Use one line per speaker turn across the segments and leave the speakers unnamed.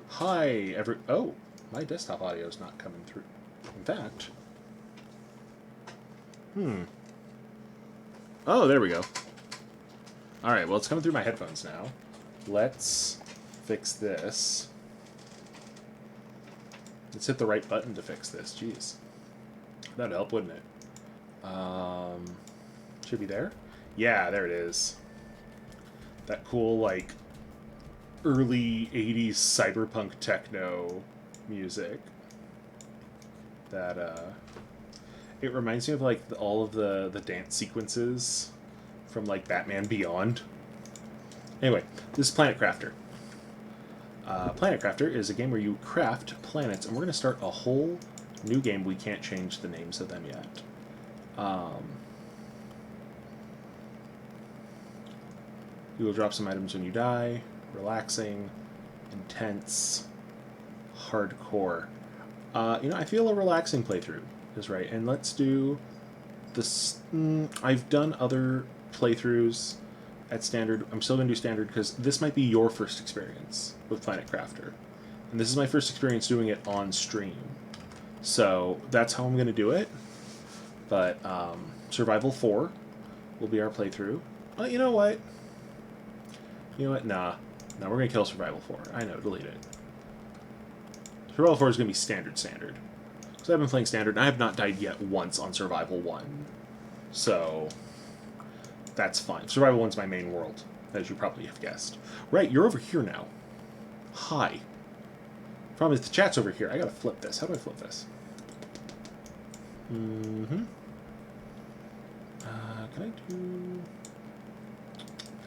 Hi, Oh, my desktop audio is not coming through. In fact, oh, there we go. All right, well, it's coming through my headphones now. Let's fix this. Let's hit the right button to fix this. Jeez, that'd help, wouldn't it? Should be there. Yeah, there it is. That cool, like, early '80s cyberpunk techno music. That it reminds me of like all of the dance sequences from like Batman Beyond. Anyway, this is Planet Crafter. Planet Crafter is a game where you craft planets, and we're going to start a whole new game. We can't change the names of them yet. You will drop some items when you die. Relaxing, intense, hardcore. I feel a relaxing playthrough is right, and let's do this. I've done other playthroughs at standard. I'm still gonna do standard because this might be your first experience with Planet Crafter, and this is my first experience doing it on stream. So that's how I'm gonna do it. But Survival 4 will be our playthrough. You know what? You know what? Nah. We're gonna kill Survival 4. I know, delete it. Survival 4 is gonna be standard. So I've been playing standard, and I have not died yet once on Survival 1. So that's fine. Survival 1's my main world, as you probably have guessed. Right, you're over here now. Hi. Problem is the chat's over here. I gotta flip this. How do I flip this? Can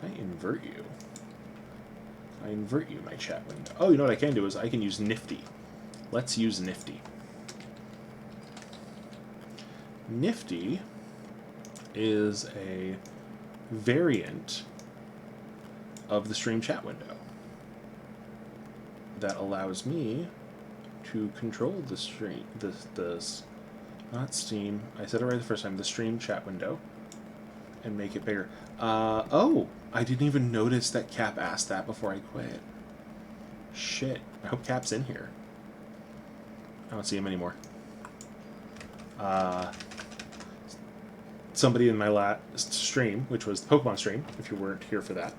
I invert you? I invert you, my chat window. Oh, you know what I can do is I can use Nifty. Let's use Nifty. Nifty is a variant of the stream chat window that allows me to control the stream, not Steam, I said it right the first time, the stream chat window, and make it bigger. Oh, I didn't even notice that Cap asked that before I quit. Shit, I hope Cap's in here. I don't see him anymore. Somebody in my last stream, which was the Pokemon stream, if you weren't here for that,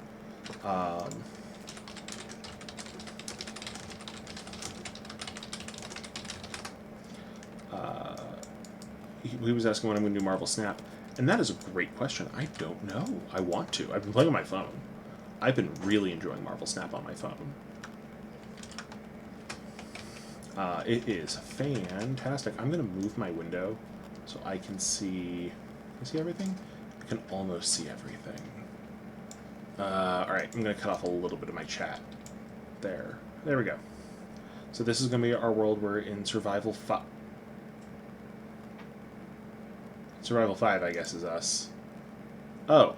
he was asking when I'm going to do Marvel Snap. And that is a great question. I don't know. I want to. I've been playing on my phone. I've been really enjoying Marvel Snap on my phone. It is fantastic. I'm going to move my window so I can see... Can I see everything? I can almost see everything. Alright, I'm going to cut off a little bit of my chat. There we go. So this is going to be our world. We're in Survival 5. Survival 5, I guess, is us. Oh.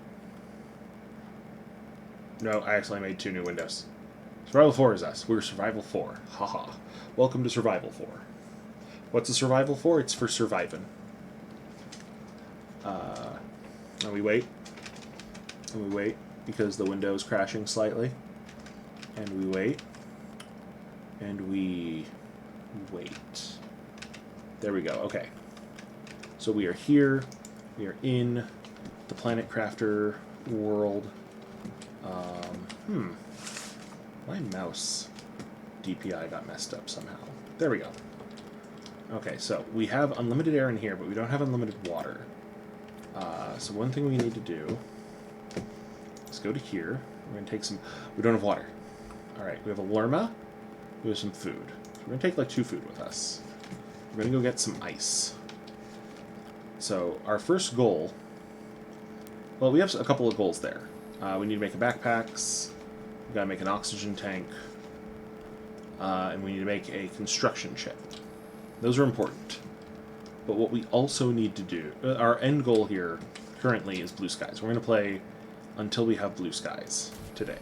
No, I actually made 2 new windows. Survival 4 is us. We're Survival 4. Haha. Welcome to Survival 4. What's a Survival 4? It's for surviving. And we wait. And we wait because the window is crashing slightly. And we wait. And we wait. There we go. Okay. So we are here. We are in the Planet Crafter world. My mouse DPI got messed up somehow. There we go. Okay, so we have unlimited air in here, but we don't have unlimited water. So one thing we need to do is go to here. We're going to take some... We don't have water. Alright, we have a Lerma. We have some food. So we're going to take like 2 food with us. We're going to go get some ice. So our first goal... Well, we have a couple of goals there. We need to make a backpacks. We gotta make an oxygen tank. And we need to make a construction chip. Those are important. But what we also need to do... our end goal here currently is blue skies. We're going to play until we have blue skies today.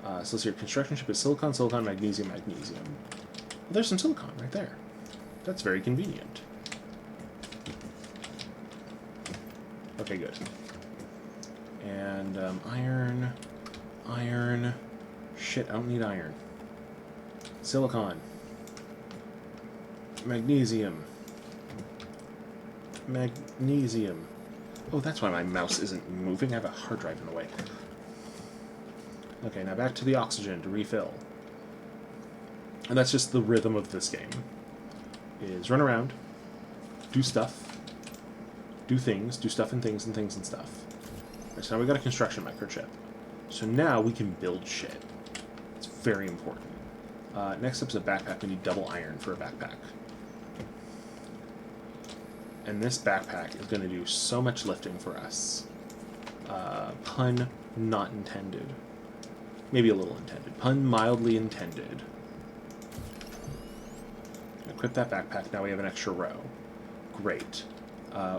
So let's see, your construction chip is silicon, magnesium. Well, there's some silicon right there. That's very convenient. Okay, good. And iron. Shit, I don't need iron. Silicon. Magnesium. Magnesium. Oh, that's why my mouse isn't moving. I have a hard drive in the way. Okay, now back to the oxygen to refill. And that's just the rhythm of this game. Is run around, do stuff, do things, do stuff and things and things and stuff. Right, so now we got a construction microchip. So now we can build shit. It's very important. Next up's a backpack. We need double iron for a backpack. And this backpack is going to do so much lifting for us. Pun not intended. Maybe a little intended. Pun mildly intended. Equip that backpack. Now we have an extra row. Great.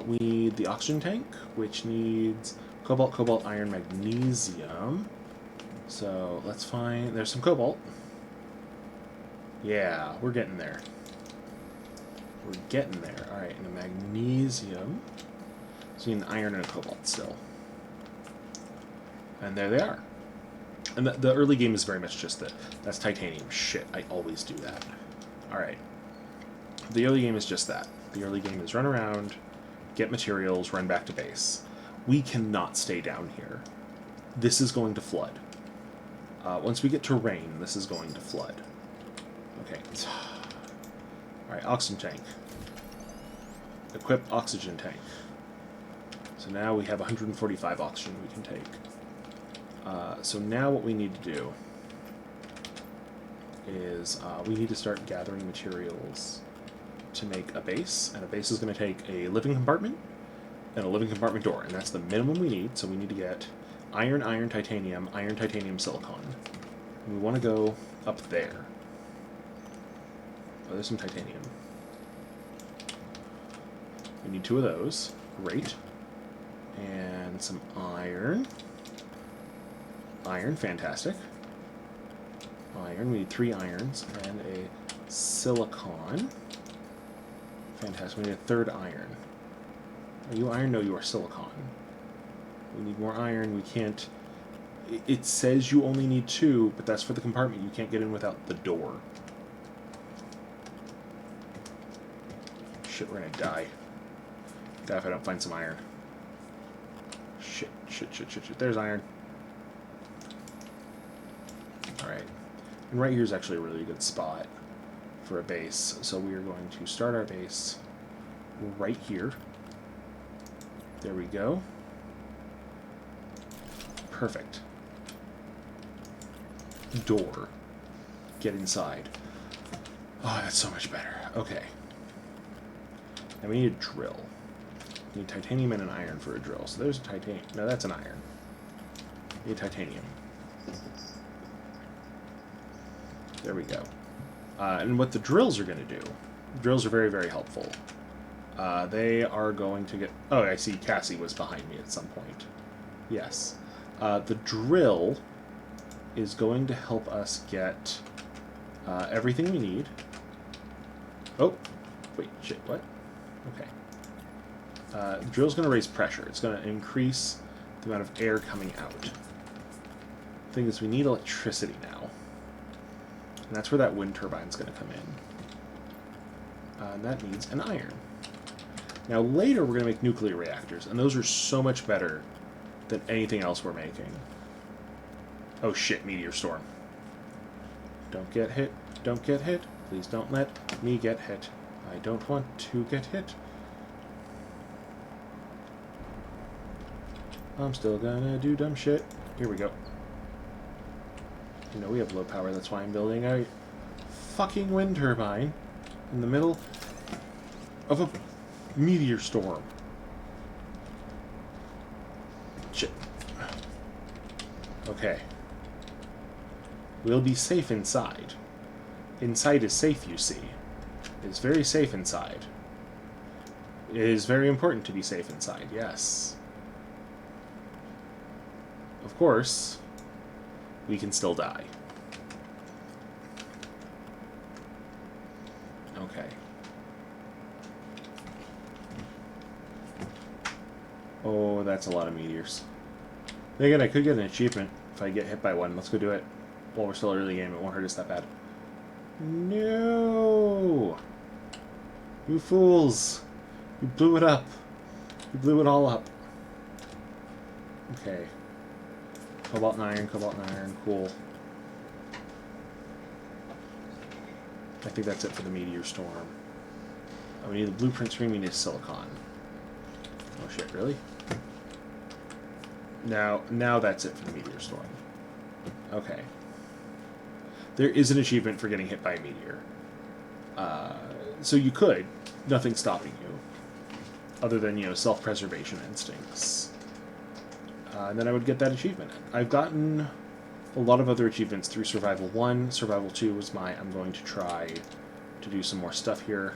We need the oxygen tank, which needs cobalt, cobalt, iron, magnesium. So let's find... There's some cobalt. Yeah, we're getting there. We're getting there. Alright, and a magnesium. So we need an iron and a cobalt still. And there they are. And the early game is very much just that. That's titanium. Shit, I always do that. Alright. The early game is just that. The early game is run around, get materials, run back to base. We cannot stay down here. This is going to flood. Once we get to rain, this is going to flood. Okay. Alright, oxygen tank. Equip oxygen tank. So now we have 145 oxygen we can take. So now what we need to do is we need to start gathering materials to make a base, and a base is going to take a living compartment and a living compartment door, and that's the minimum we need. So we need to get iron, iron, titanium, silicon. And we want to go up there. Oh, there's some titanium. We need 2 of those. Great. And some iron. Iron, fantastic. Iron, we need 3 irons and a silicon. Fantastic. We need a 3rd iron. Are you iron? No, you are silicon. We need more iron. We can't... It says you only need 2, but that's for the compartment. You can't get in without the door. Shit, we're gonna die. Die if I don't find some iron. Shit, shit, shit, shit, shit. There's iron. Alright. And right here is actually a really good spot for a base. So we are going to start our base right here. There we go. Perfect. Door. Get inside. Oh, that's so much better. Okay. Now we need a drill. We need titanium and an iron for a drill. So there's a titanium. No, that's an iron. We need titanium. There we go. And what the drills are going to do, drills are very, very helpful. They are going to get... Oh, I see Cassie was behind me at some point. Yes. The drill is going to help us get everything we need. Oh, wait, shit, what? Okay. The drill's going to raise pressure. It's going to increase the amount of air coming out. The thing is, we need electricity now. And that's where that wind turbine's going to come in. And that needs an iron. Now later we're going to make nuclear reactors, and those are so much better than anything else we're making. Oh shit, meteor storm. Don't get hit. Don't get hit. Please don't let me get hit. I don't want to get hit. I'm still gonna do dumb shit. Here we go. You know, we have low power, that's why I'm building a fucking wind turbine in the middle of a meteor storm. Shit. Okay. We'll be safe inside. Inside is safe, you see. It's very safe inside. It is very important to be safe inside, yes. Of course, we can still die. Okay. Oh, that's a lot of meteors. Then again, I could get an achievement if I get hit by one. Let's go do it while we're still early game. It won't hurt us that bad. No! You fools! You blew it up. You blew it all up. Okay. Cobalt and iron, cool. I think that's it for the meteor storm. Oh, we need the blueprint screen, we need silicon. Oh shit, really? Now that's it for the meteor storm. Okay. There is an achievement for getting hit by a meteor. So you could. Nothing's stopping you. Other than, you know, self-preservation instincts. And then I would get that achievement. I've gotten a lot of other achievements through Survival 1. Survival 2 was I'm going to try to do some more stuff here.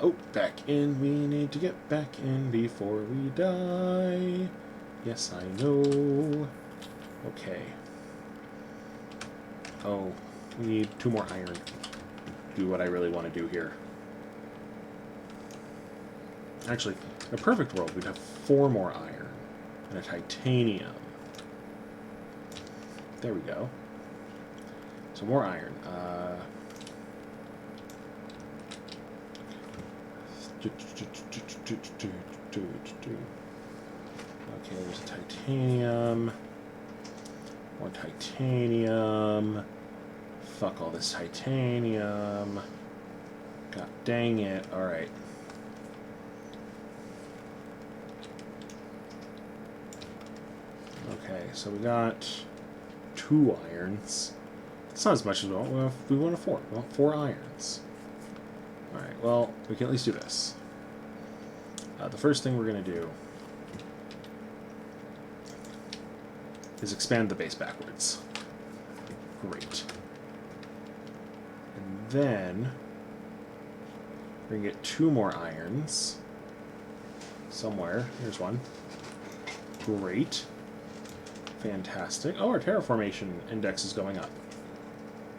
Oh, back in. We need to get back in before we die. Yes, I know. Okay. Oh, we need 2 more iron. Do what I really want to do here. Actually, in a perfect world, we'd have 4 more iron and a titanium. There we go. So more iron. Okay, there's a titanium. More titanium. Fuck all this titanium. God dang it. Alright. Okay, so we got 2 irons. It's not as much as we want. We want a 4. We want 4 irons. Alright, well, we can at least do this. The first thing we're going to do is expand the base backwards. Great. And then we're going to get 2 more irons somewhere. Here's one. Great. Fantastic. Oh, our terraformation index is going up.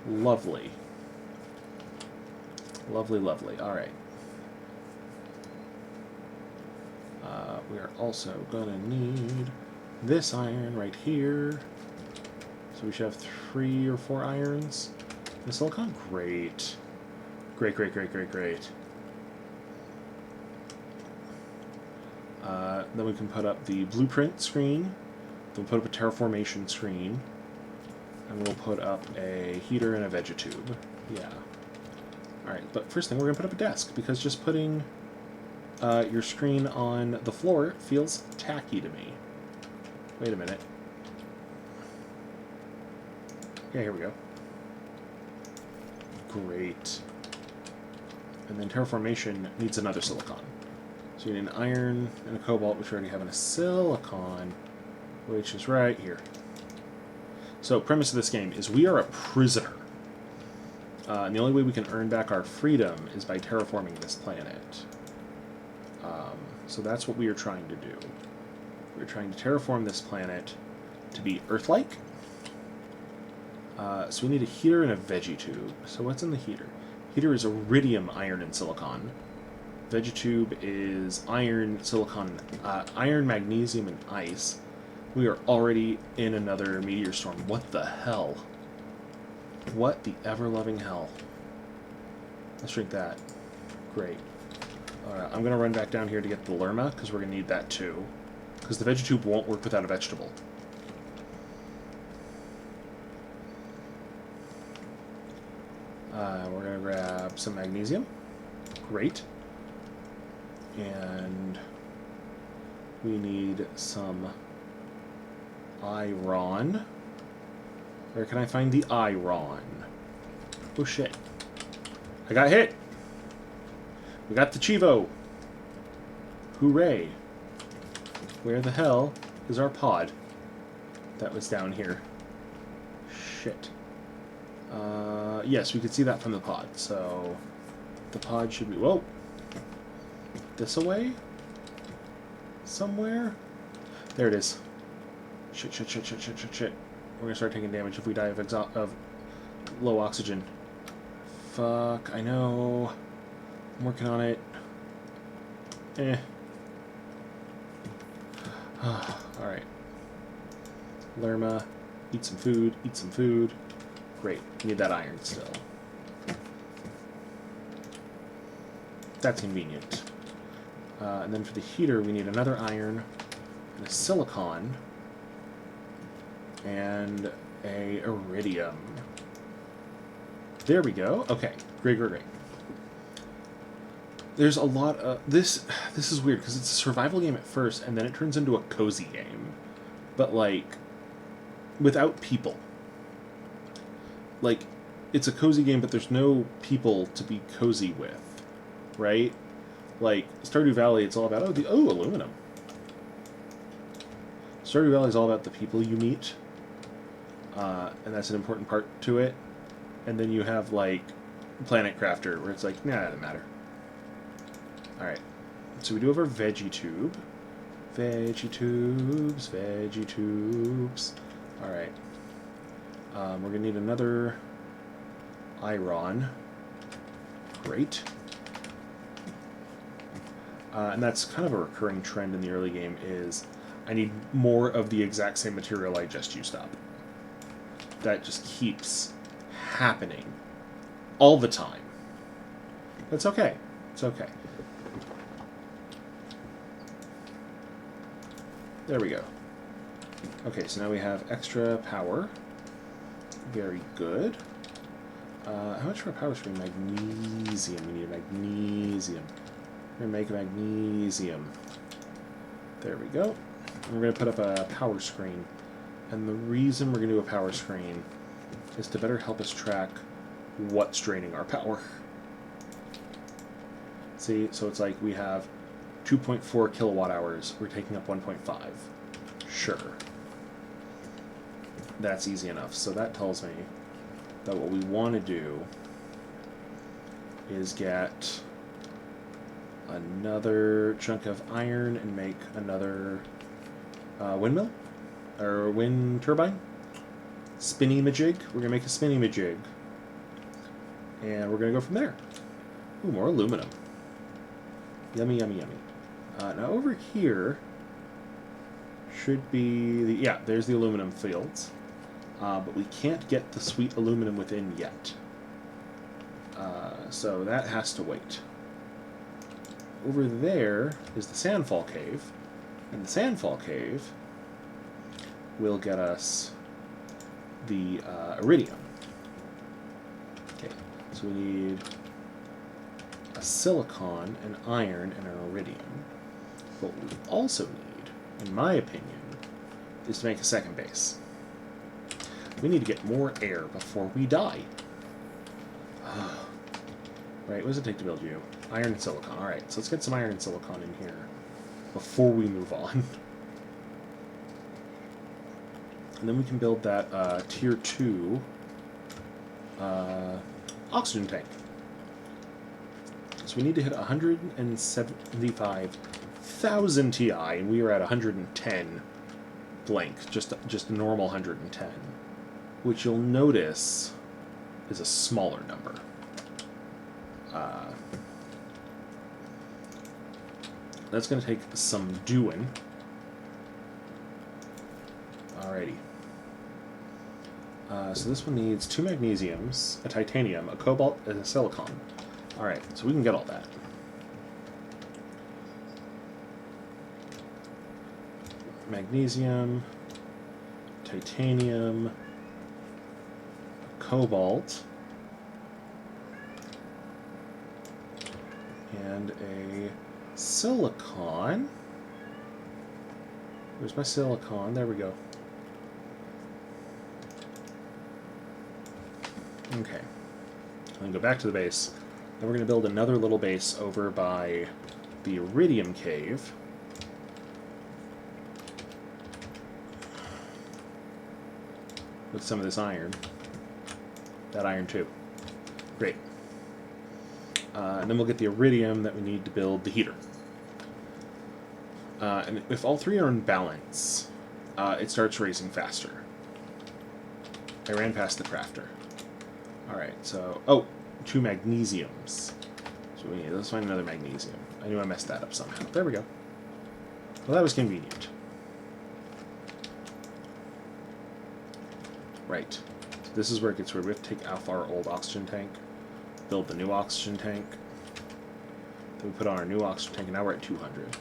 Lovely. Lovely, lovely. Alright. We are also going to need this iron right here. So we should have 3 or 4 irons. The silicon? Great. Great, great, great, great, great. Then we can put up the blueprint screen. Then we'll put up a terraformation screen. And we'll put up a heater and a vegetube. Yeah. Alright, but first thing, we're going to put up a desk, because just putting your screen on the floor feels tacky to me. Wait a minute. Yeah, here we go. Great. And then terraformation needs another silicon. So you need an iron and a cobalt, which we already have, and a silicon, which is right here. So, premise of this game is we are a prisoner. And the only way we can earn back our freedom is by terraforming this planet. So that's what we are trying to do. We're trying to terraform this planet to be Earth-like. So we need a heater and a vegetube. So what's in the heater? Heater is iridium, iron, and silicon. Vegetube is iron, silicon, iron, magnesium, and ice. We are already in another meteor storm. What the hell? What the ever-loving hell? Let's drink that. Great. Alright, I'm going to run back down here to get the Lerma, because we're going to need that too. Because the vegetube won't work without a vegetable. We're going to grab some magnesium. Great. And we need some iron. Where can I find the iron? Oh shit. I got hit! We got the Chivo! Hooray! Where the hell is our pod? That was down here. Shit. Yes, we could see that from the pod, so the pod should be... Whoa! This away? Somewhere? There it is. Shit, shit, shit, shit, shit, shit, shit. We're gonna start taking damage if we die of low oxygen. Fuck, I know. I'm working on it. Alright. Lerma, eat some food, eat some food. Great. Need that iron still. That's convenient. And then for the heater, we need another iron, and a silicon, and a iridium. There we go. Okay. Great, great, great. There's a lot of... This is weird, because it's a survival game at first, and then it turns into a cozy game. But, like, without people. Like, it's a cozy game, but there's no people to be cozy with. Right? Like, Stardew Valley, it's all about, aluminum. Stardew Valley is all about the people you meet. And that's an important part to it. And then you have, like, Planet Crafter, where it's like, nah, it doesn't matter. Alright. So we do have our veggie tube. Veggie tubes, veggie tubes. Alright. We're going to need another iron. Great. And that's kind of a recurring trend in the early game is I need more of the exact same material I just used up. That just keeps happening all the time. That's okay. It's okay. There we go. Okay, so now we have extra power. Very good. How much for a power screen? Magnesium. We need magnesium. We're going to make magnesium. There we go. And we're going to put up a power screen. And the reason we're going to do a power screen is to better help us track what's draining our power. See, so it's like we have 2.4 kilowatt hours. We're taking up 1.5. Sure. That's easy enough. So that tells me that what we want to do is get another chunk of iron and make another windmill? Or wind turbine? Spinny-majig. We're going to make a spinny-majig. And we're going to go from there. Ooh, more aluminum. Yummy, yummy, yummy. Now over here should be the... Yeah, there's the aluminum fields. But we can't get the sweet aluminum within yet. So that has to wait. Over there is the Sandfall Cave. And the Sandfall Cave will get us the iridium. Okay, so we need a silicon, an iron, and an iridium. What we also need, in my opinion, is to make a second base. We need to get more air before we die. Right, what does it take to build you? Iron and silicon. Alright, so let's get some iron and silicon in here before we move on. And then we can build that tier 2 oxygen tank. So we need to hit 175,000 Ti, and we are at 110 blank, just a normal 110, which you'll notice is a smaller number. That's going to take some doing. Alrighty. So this one needs 2 magnesiums, a titanium, a cobalt, and a silicon. Alright, so we can get all that. Magnesium, titanium, cobalt, and a silicon. Where's my silicon? There we go. Okay. Then go back to the base. Then we're going to build another little base over by the Iridium Cave. With some of this iron. That iron too. Great. And then we'll get the iridium that we need to build the heater. And if all three are in balance, it starts racing faster. I ran past the crafter. Alright, so... Oh! 2 magnesiums. So we need... Let's find another magnesium. I knew I messed that up somehow. There we go. Well, that was convenient. Right. So this is where it gets weird. We have to take off our old oxygen tank, build the new oxygen tank. Then we put on our new oxygen tank, and now we're at 200.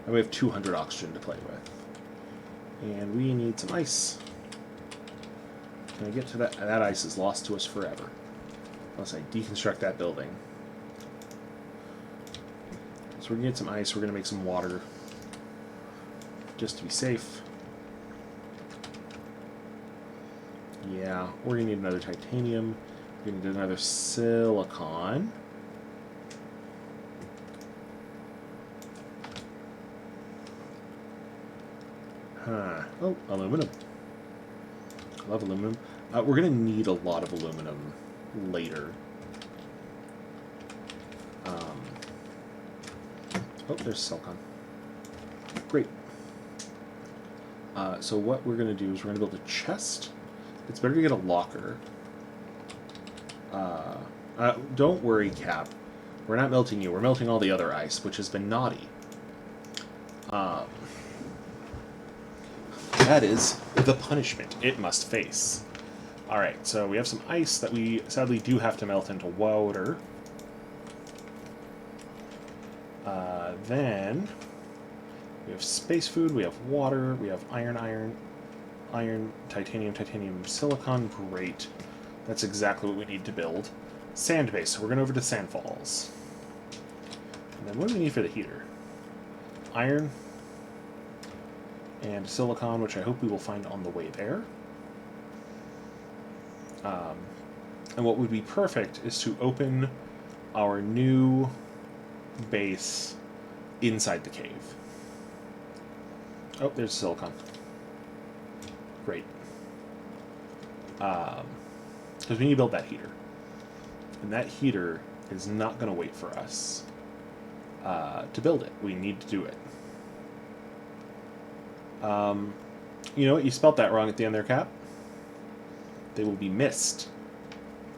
And we have 200 oxygen to play with. And we need some ice. Can I get to that? That ice is lost to us forever. Unless I deconstruct that building. So we're going to get some ice. We're going to make some water. Just to be safe. Yeah, we're going to need another titanium. We're going to need another silicon. Huh. Oh, aluminum. I love aluminum. We're going to need a lot of aluminum later. Oh, there's silicon. Great. So what we're going to do is we're going to build a chest. It's better to get a locker. Don't worry, Cap. We're not melting you. We're melting all the other ice, which has been naughty. That is the punishment it must face. Alright, so we have some ice that we sadly do have to melt into water. Then we have space food, we have water, we have iron, titanium, silicon. Great. That's exactly what we need to build. Sand base, so we're going over to Sand Falls. And then what do we need for the heater? Iron and silicon, which I hope we will find on the way there. And what would be perfect is to open our new base inside the cave. Oh, there's silicon. Great. Because we need to build that heater. And that heater is not going to wait for us to build it. We need to do it. You know what? You spelt that wrong at the end there, Cap. They will be mist.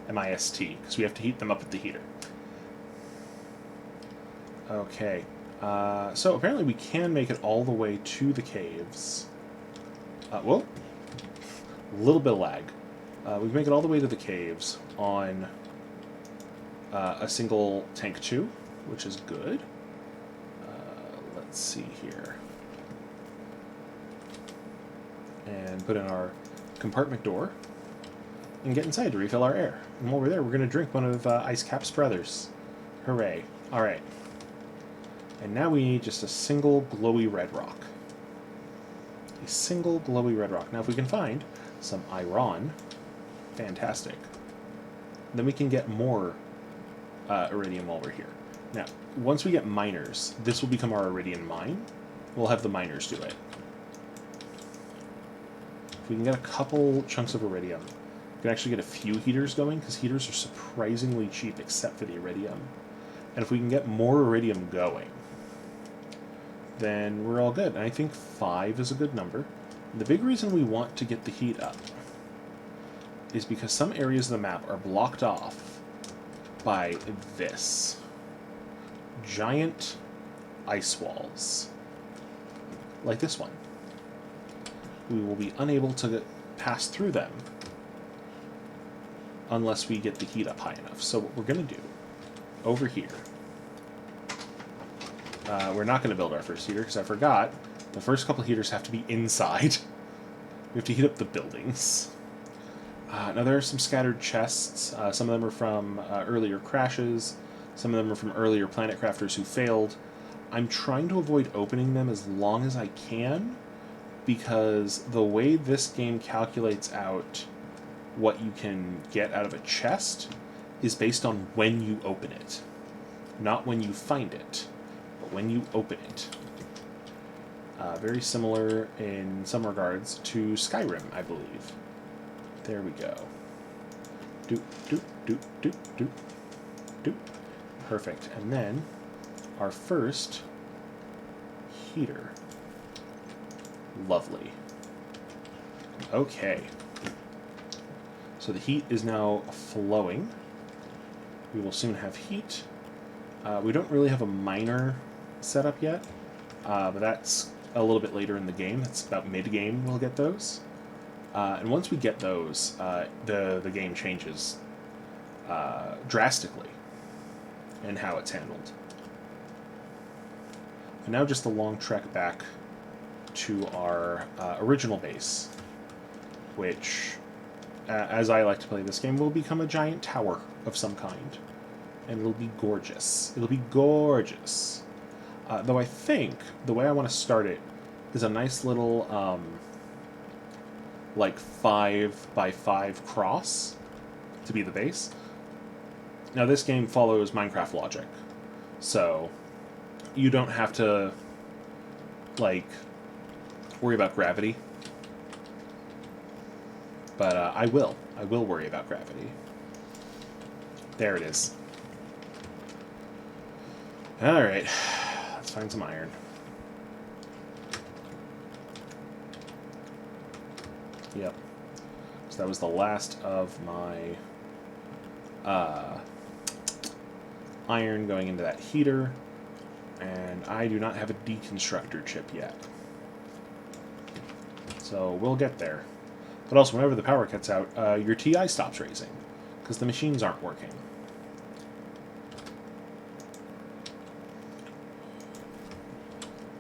M-I-S-T. Because we have to heat them up with the heater. Okay. So apparently we can make it all the way to the caves. Whoa. A little bit of lag. We can make it all the way to the caves on a single tank 2, which is good. Let's see here. And put in our compartment door and get inside to refill our air. And while we're there, we're going to drink one of Ice Cap's brothers. Hooray. Alright. And now we need just a single glowy red rock. A single glowy red rock. Now if we can find some iron, fantastic. Then we can get more iridium while we're here. Now, once we get miners, this will become our iridium mine. We'll have the miners do it. If we can get a couple chunks of iridium, we can actually get a few heaters going, because heaters are surprisingly cheap except for the iridium. And if we can get more iridium going, then we're all good. And I think 5 is a good number. The big reason we want to get the heat up is because some areas of the map are blocked off by this. Giant ice walls. Like this one. We will be unable to pass through them unless we get the heat up high enough. So what we're going to do, over here, we're not going to build our first heater, because I forgot, the first couple heaters have to be inside. We have to heat up the buildings. Now there are some scattered chests. Some of them are from earlier crashes. Some of them are from earlier planet crafters who failed. I'm trying to avoid opening them as long as I can, because the way this game calculates out what you can get out of a chest is based on when you open it. Not when you find it, but when you open it. Very similar in some regards to Skyrim, I believe. There we go. Doop, doop, doop, doop, doop, doop. Perfect. And then our first heater. Lovely. Okay. So the heat is now flowing. We will soon have heat. We don't really have a miner set up yet, but that's a little bit later in the game. That's about mid-game we'll get those. And once we get those, the game changes drastically in how it's handled. And now just a long trek back to our original base, which, as I like to play this game, will become a giant tower of some kind. And it'll be gorgeous. It'll be gorgeous. Though I think the way I want to start it is a nice little, like 5x5 cross to be the base. Now this game follows Minecraft logic, so you don't have to, like, worry about gravity. But I will worry about gravity. There it is. Alright, let's find some iron. Yep. So that was the last of my iron going into that heater, and I do not have a deconstructor chip yet. So we'll get there. But also, whenever the power cuts out, your TI stops raising, because the machines aren't working.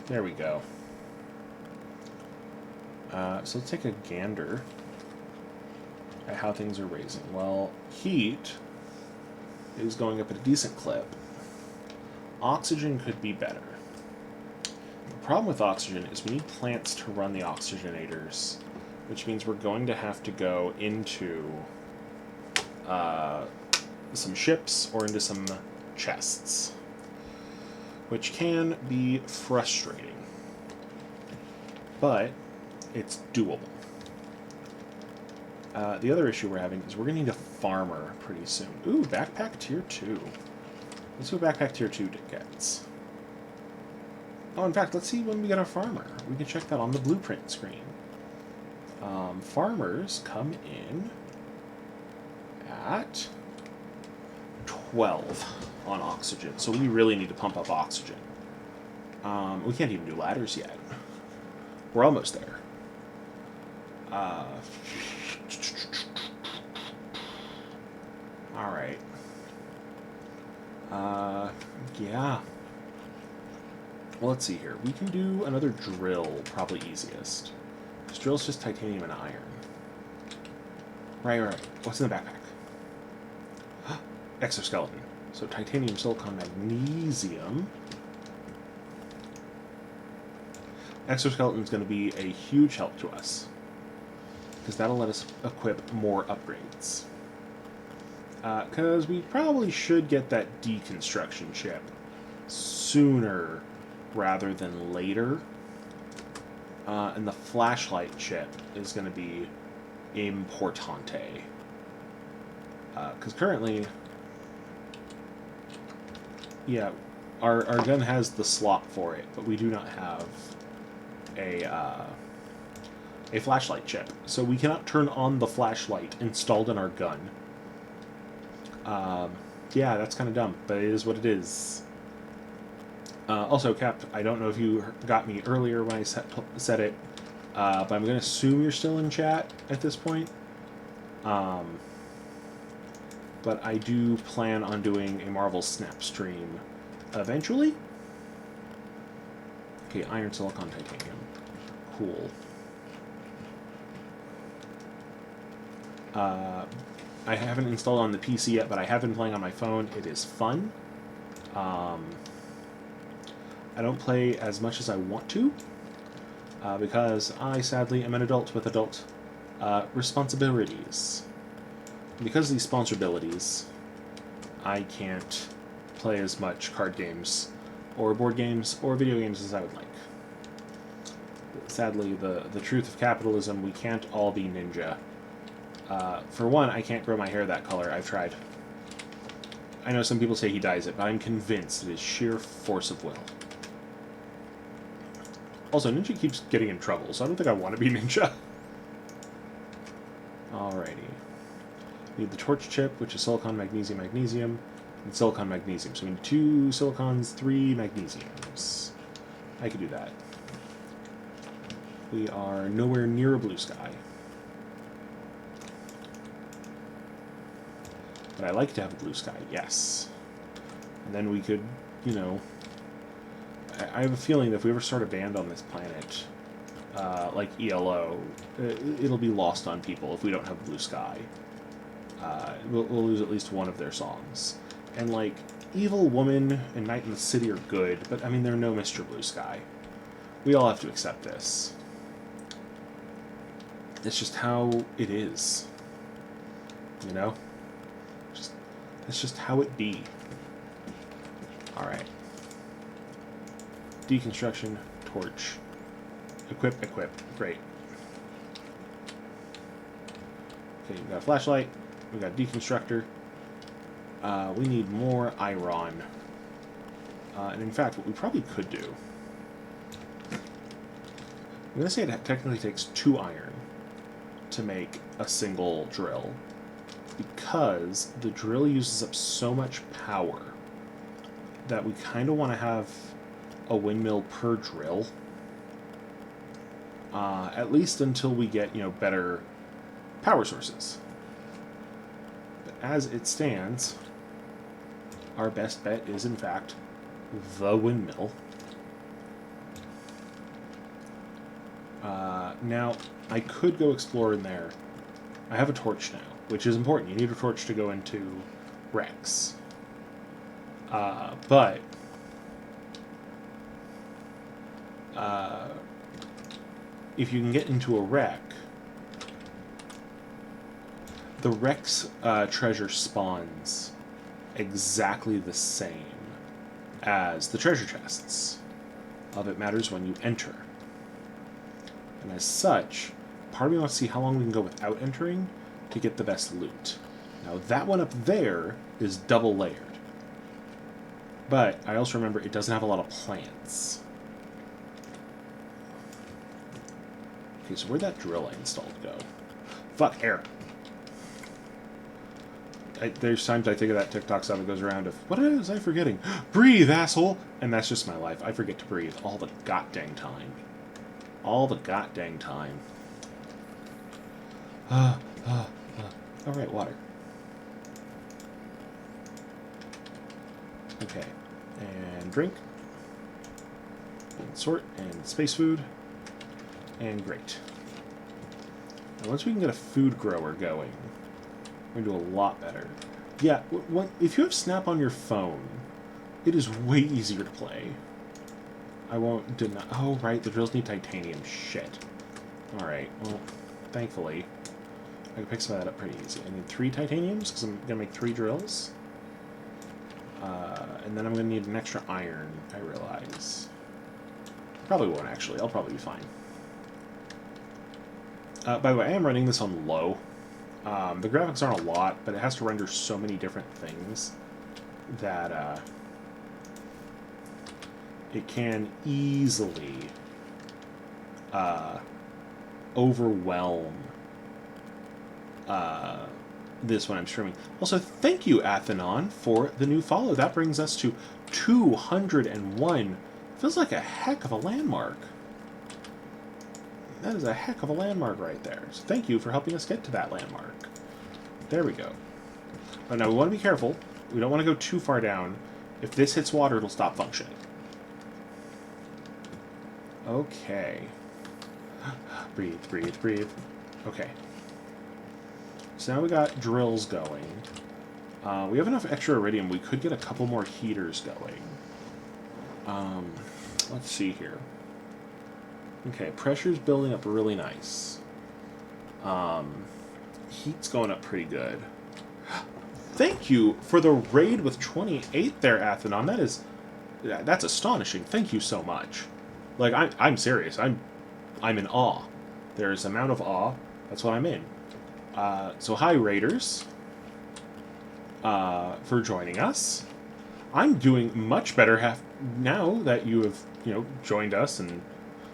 There we go. So let's take a gander at how things are raising. Well, heat is going up at a decent clip. Oxygen could be better. The problem with oxygen is we need plants to run the oxygenators, which means we're going to have to go into some ships or into some chests, which can be frustrating, but it's doable. The other issue we're having is we're going to need a farmer pretty soon. Ooh, backpack tier 2. Let's see what backpack tier 2 gets. Oh, in fact, let's see when we get a farmer. We can check that on the blueprint screen. Farmers come in at 12 on oxygen, so we really need to pump up oxygen. We can't even do ladders yet. We're almost there. Alright. Yeah. Well, let's see here. We can do another drill, probably easiest. This drill's just titanium and iron. Right. What's in the backpack? Exoskeleton. So titanium, silicon, magnesium. Exoskeleton's going to be a huge help to us, because that'll let us equip more upgrades. Because we probably should get that deconstruction chip sooner rather than later. And the flashlight chip is going to be importante. Because currently, yeah, our gun has the slot for it, but we do not have a flashlight chip. So we cannot turn on the flashlight installed in our gun. Yeah, that's kind of dumb, but it is what it is. Also, Cap, I don't know if you got me earlier when I said it, but I'm going to assume you're still in chat at this point. But I do plan on doing a Marvel Snap stream eventually. Okay, iron, silicon, titanium. Cool. I haven't installed on the PC yet, but I have been playing on my phone. It is fun. I don't play as much as I want to, because I sadly am an adult with adult responsibilities. Because of these sponsorabilities, I can't play as much card games, or board games, or video games as I would like. Sadly, the truth of capitalism, we can't all be ninja. For one, I can't grow my hair that color. I've tried. I know some people say he dyes it, but I'm convinced it is sheer force of will. Also, Ninja keeps getting in trouble, so I don't think I want to be Ninja. Alrighty. We need the torch chip, which is silicon, magnesium, magnesium, and silicon, magnesium. So we need 2 silicons, 3 magnesiums. I could do that. We are nowhere near a blue sky. Would I like to have a blue sky? Yes. And then we could, you know... I have a feeling that if we ever start a band on this planet, like ELO, it'll be lost on people if we don't have blue sky. We'll lose at least one of their songs. And, like, Evil Woman and Night in the City are good, but, I mean, they're no Mr. Blue Sky. We all have to accept this. It's just how it is. You know? That's just how it be. Alright. Deconstruction, torch. Equip. Great. Okay, we've got a flashlight. We've got a deconstructor. We need more iron. And in fact, what we probably could do... I'm going to say it technically takes 2 iron to make a single drill, because the drill uses up so much power that we kind of want to have a windmill per drill, at least until we get, you know, better power sources. But as it stands, our best bet is, in fact, the windmill. Now, I could go explore in there. I have a torch now, which is important. You need a torch to go into Rex. But... if you can get into a wreck, the Rex treasure spawns exactly the same as the treasure chests. Of it matters when you enter. And as such, part of me wants to see how long we can go without entering to get the best loot. Now that one up there is double layered. But I also remember it doesn't have a lot of plants. Okay, so where'd that drill I installed go? Fuck, air. There's times I think of that TikTok sound that goes around of, what is I forgetting? Breathe, asshole! And that's just my life. I forget to breathe all the goddamn time. All the goddamn time. Alright, water. Okay. And drink. And sort. And space food. And great. And once we can get a food grower going, we're going to do a lot better. Yeah, if you have Snap on your phone, it is way easier to play. I won't deny... Oh, right, the drills need titanium. Shit. Alright, well, thankfully, I can pick some of that up pretty easy. I need 3 titaniums, because I'm going to make 3 drills. And then I'm going to need an extra iron, I realize. Probably won't, actually. I'll probably be fine. By the way, I am running this on low. The graphics aren't a lot, but it has to render so many different things that it can easily overwhelm this when I'm streaming. Also, thank you, Athenon, for the new follow. That brings us to 201. Feels like a heck of a landmark. That is a heck of a landmark right there. So thank you for helping us get to that landmark. There we go. But now we want to be careful. We don't want to go too far down. If this hits water, it'll stop functioning. Okay. Breathe, breathe, breathe. Okay. So now we got drills going. We have enough extra iridium. We could get a couple more heaters going. Let's see here. Okay, pressure's building up really nice. Heat's going up pretty good. Thank you for the raid with 28 there, Athenon. That's astonishing. Thank you so much. Like, I'm serious. I'm in awe. There's amount of awe. That's what I'm in. So hi, raiders. For joining us. I'm doing much better now that you have, joined us and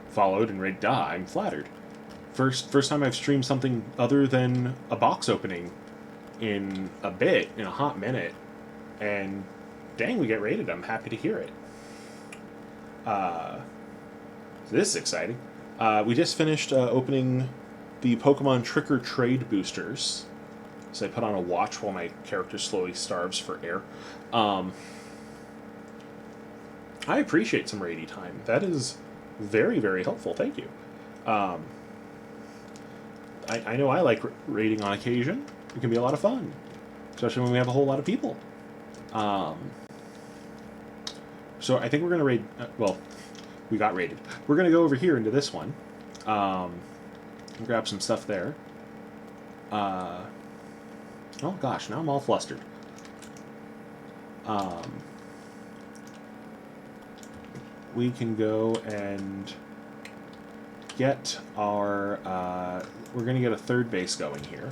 followed and raided. I'm flattered. First time I've streamed something other than a box opening in a hot minute, and dang, we get raided. I'm happy to hear it. So this is exciting. We just finished opening the Pokemon Trick or Trade boosters. So I put on a watch while my character slowly starves for air. Um, I appreciate some raiding time. That is very, very helpful. Thank you. Um, I know I like raiding on occasion. It can be a lot of fun, especially when we have a whole lot of people. Um, so I think we're going to raid. Well, we got raided. We're going to go over here into this one. Grab some stuff there. Oh gosh, now I'm all flustered. We can go and get our... we're going to get a third base going here.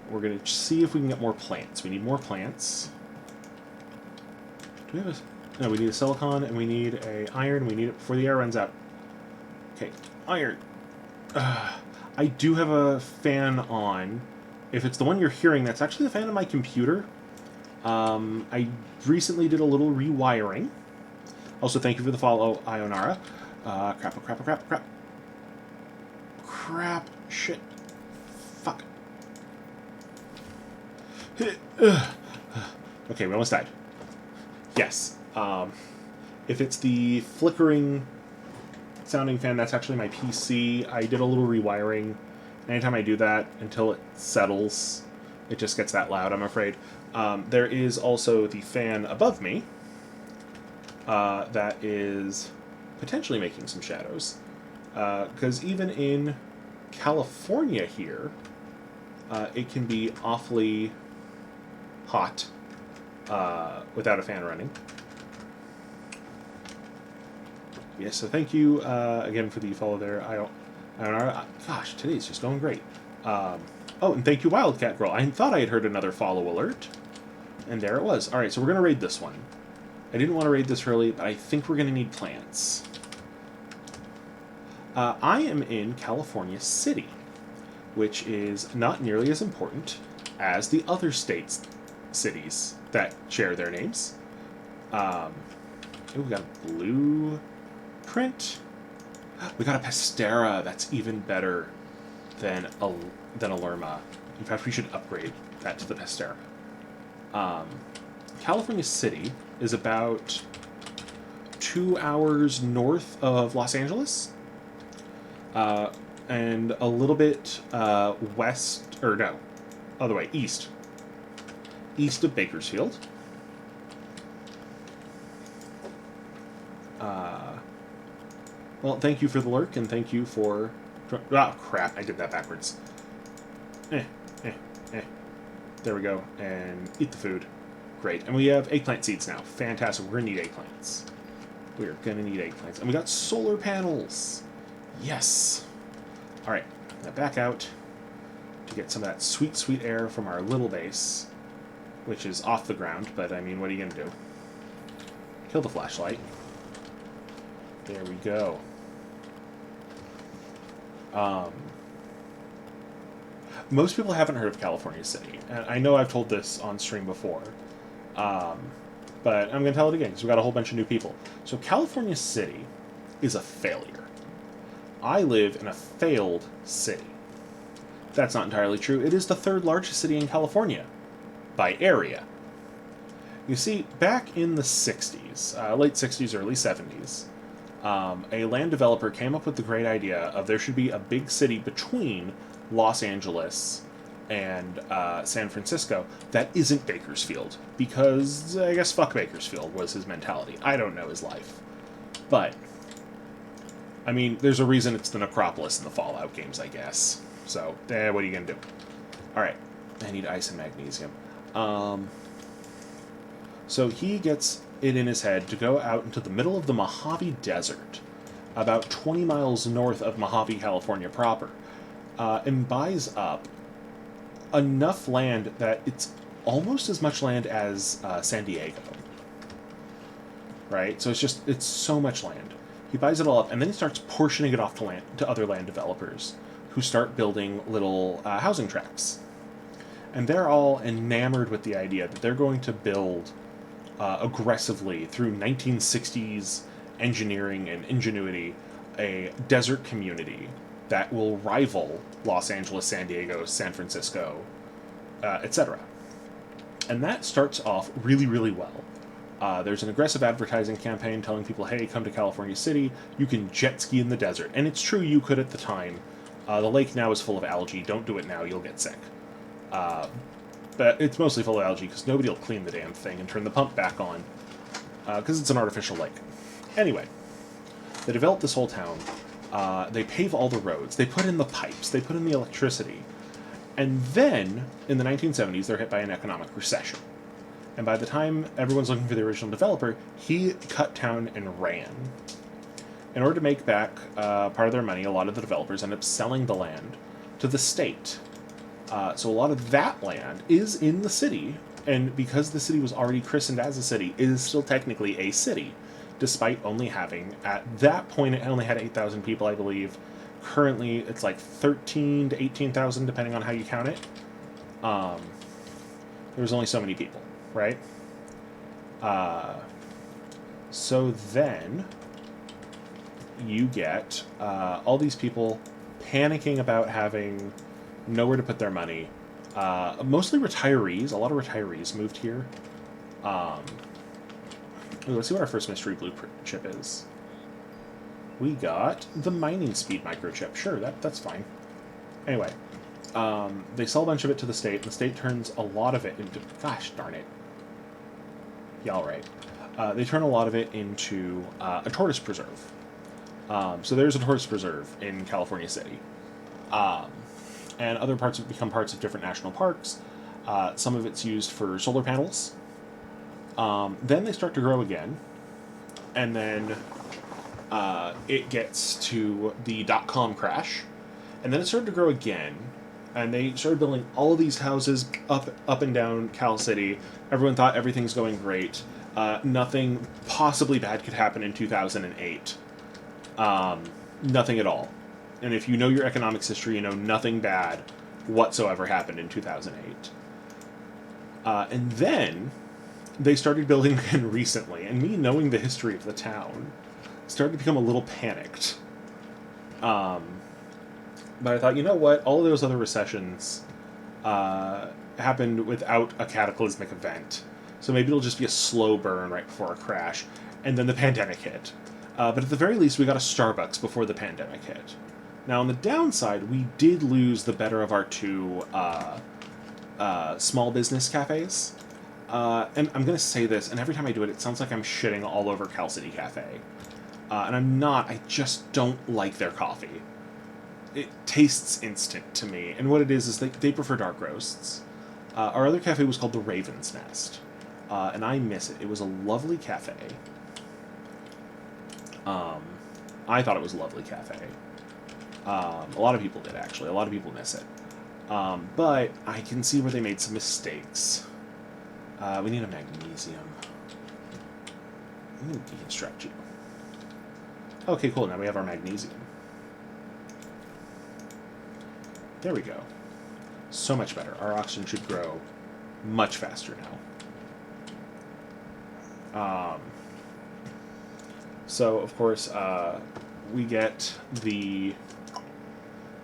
We're going to see if we can get more plants. We need more plants. Do we have a... No, we need a silicon, and we need a iron. We need it before the air runs out. Okay, iron. I do have a fan on. If it's the one you're hearing, that's actually the fan on my computer. I recently did a little rewiring. Also, thank you for the follow, Ionara. Crap. Crap. Shit. Fuck. Okay, we almost died. Yes. If it's the flickering sounding fan, that's actually my PC. I did a little rewiring. Anytime I do that, until it settles, it just gets that loud, I'm afraid. There is also the fan above me that is potentially making some shadows. Because even in California here, it can be awfully hot without a fan running. Yes, so thank you again for the follow there. Gosh, today's just going great. Oh, and thank you, Wildcat Girl. I thought I had heard another follow alert, and there it was. All right, so we're going to raid this one. I didn't want to raid this early, but I think we're going to need plants. I am in California City, which is not nearly as important as the other states' cities that share their names. Oh, we got a blueprint. We got a Pastera. That's even better than a Lerma. In fact, we should upgrade that to the Pastera. California City is about 2 hours north of Los Angeles, and a little bit east of Bakersfield. Well, thank you for the lurk, and thank you for... Oh, crap, I did that backwards. There we go, and eat the food. Great, and we have eggplant seeds now. Fantastic, we're going to need eggplants. We're going to need eggplants. And we got solar panels! Yes! Alright, now back out to get some of that sweet, sweet air from our little base, which is off the ground, but I mean, what are you going to do? Kill the flashlight. There we go. Most people haven't heard of California City, and I know I've told this on stream before, but I'm going to tell it again because we've got a whole bunch of new people. So California City is a failure. I live in a failed city. That's not entirely true. It is the third largest city in California by area. You see, back in the 60s, late 60s, early 70s, a land developer came up with the great idea of there should be a big city between Los Angeles and San Francisco that isn't Bakersfield, because I guess fuck Bakersfield was his mentality. I don't know his life. But, I mean, there's a reason it's the Necropolis in the Fallout games, I guess. So, what are you going to do? Alright, I need ice and magnesium. So he gets it in his head to go out into the middle of the Mojave Desert, about 20 miles north of Mojave, California proper, and buys up enough land that it's almost as much land as San Diego. Right? So it's so much land. He buys it all up, and then he starts portioning it off to other land developers, who start building little housing tracts. And they're all enamored with the idea that they're going to build aggressively through 1960s engineering and ingenuity a desert community that will rival Los Angeles, San Diego, San Francisco, etc. And that starts off really, really well. There's an aggressive advertising campaign telling people, hey, come to California City, you can jet ski in the desert. And it's true, you could at the time. The lake now is full of algae. Don't do it now, you'll get sick. But it's mostly full of algae because nobody will clean the damn thing and turn the pump back on because it's an artificial lake. Anyway, they develop this whole town. They pave all the roads. They put in the pipes. They put in the electricity. And then, in the 1970s, they're hit by an economic recession. And by the time everyone's looking for the original developer, he cut town and ran. In order to make back part of their money, a lot of the developers end up selling the land to the state. So a lot of that land is in the city, and because the city was already christened as a city, it is still technically a city, despite only having, at that point, it only had 8,000 people, I believe. Currently, it's like 13 to 18,000, depending on how you count it. There's only so many people, right? So then you get all these people panicking about having nowhere to put their money. Mostly retirees. A lot of retirees moved here. Let's see what our first mystery blueprint chip is. We got the mining speed microchip. Sure, that's fine. Anyway, they sell a bunch of it to the state, and the state turns a lot of it into... Gosh darn it. Yeah, all right. They turn a lot of it into a tortoise preserve. So there's a tortoise preserve in California City. And other parts have become parts of different national parks. Some of it's used for solar panels. Then they start to grow again. And then it gets to the dot-com crash. And then it started to grow again. And they started building all of these houses up and down Cal City. Everyone thought everything's going great. Nothing possibly bad could happen in 2008. Nothing at all. And if you know your economics history, you know nothing bad whatsoever happened in 2008. And then they started building again recently, and me knowing the history of the town started to become a little panicked. But I thought, you know what? All of those other recessions happened without a cataclysmic event. So maybe it'll just be a slow burn right before a crash. And then the pandemic hit. But at the very least, we got a Starbucks before the pandemic hit. Now, on the downside, we did lose the better of our two small business cafes. And I'm going to say this, and every time I do it, it sounds like I'm shitting all over Cal City Cafe. And I'm not. I just don't like their coffee. It tastes instant to me. And what it is they prefer dark roasts. Our other cafe was called the Raven's Nest. And I miss it. It was a lovely cafe. I thought it was a lovely cafe. A lot of people did, actually. A lot of people miss it. But I can see where they made some mistakes. We need a magnesium. I'm going to deconstruct you. Okay, cool. Now we have our magnesium. There we go. So much better. Our oxygen should grow much faster now. So, of course, we get the...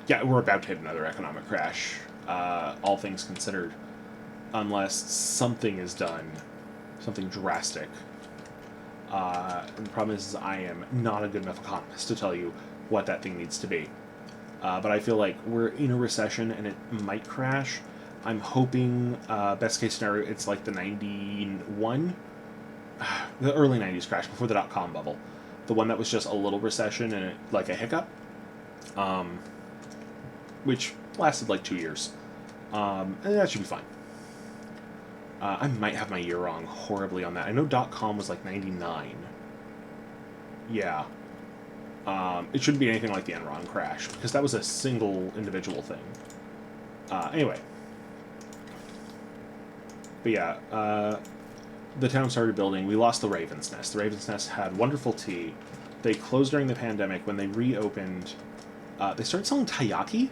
Yeah, we're about to hit another economic crash, all things considered, unless something is done, something drastic. And the problem is I am not a good enough economist to tell you what that thing needs to be. But I feel like we're in a recession and it might crash. I'm hoping, best case scenario, it's like the 91, the early 90s crash before the dot-com bubble. The one that was just a little recession and it, like a hiccup. Which lasted like 2 years. And that should be fine. I might have my year wrong horribly on that. I know .com was like 99. Yeah. It shouldn't be anything like the Enron crash, because that was a single individual thing. Anyway. But yeah, the town started building. We lost the Raven's Nest. The Raven's Nest had wonderful tea. They closed during the pandemic. When they reopened, they started selling taiyaki,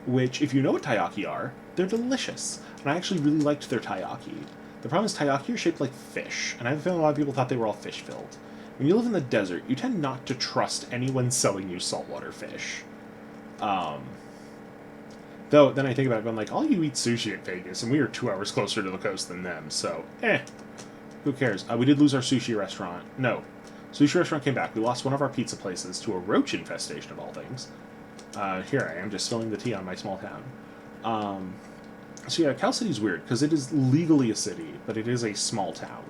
which, if you know what taiyaki are, they're delicious. And I actually really liked their taiyaki. The problem is taiyaki are shaped like fish, and I have a feeling a lot of people thought they were all fish-filled. When you live in the desert, you tend not to trust anyone selling you saltwater fish. Though, then I think about it, I'm like, all you eat sushi at Vegas, and we are 2 hours closer to the coast than them, so, who cares? We did lose our sushi restaurant. No. Sushi restaurant came back. We lost one of our pizza places to a roach infestation, of all things. Here I am, just spilling the tea on my small town. So yeah, Cal City's weird, because it is legally a city, but it is a small town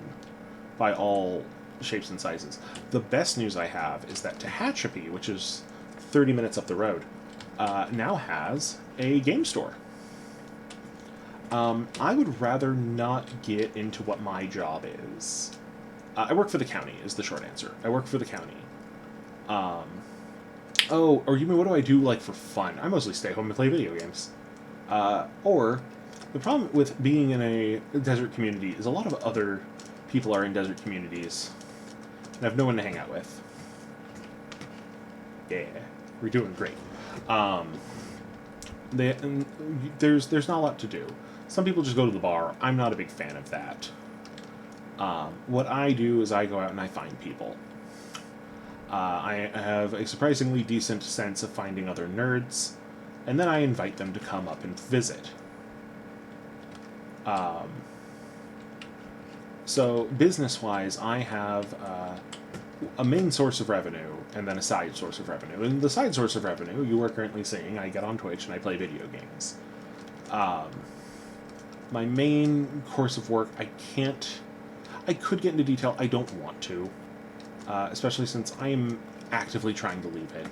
by all shapes and sizes. The best news I have is that Tehachapi, which is 30 minutes up the road, now has a game store. I would rather not get into what my job is. I work for the county, is the short answer. I work for the county. Oh, or you mean what do I do, like, for fun? I mostly stay home and play video games. Or, the problem with being in a desert community is a lot of other people are in desert communities, and I have no one to hang out with. Yeah, we're doing great. There's not a lot to do. Some people just go to the bar. I'm not a big fan of that. What I do is I go out and I find people. I have a surprisingly decent sense of finding other nerds, and then I invite them to come up and visit. So business-wise, I have a main source of revenue and then a side source of revenue. And the side source of revenue, you are currently seeing, I get on Twitch and I play video games. My main course of work, I could get into detail, I don't want to. Especially since I am actively trying to leave it.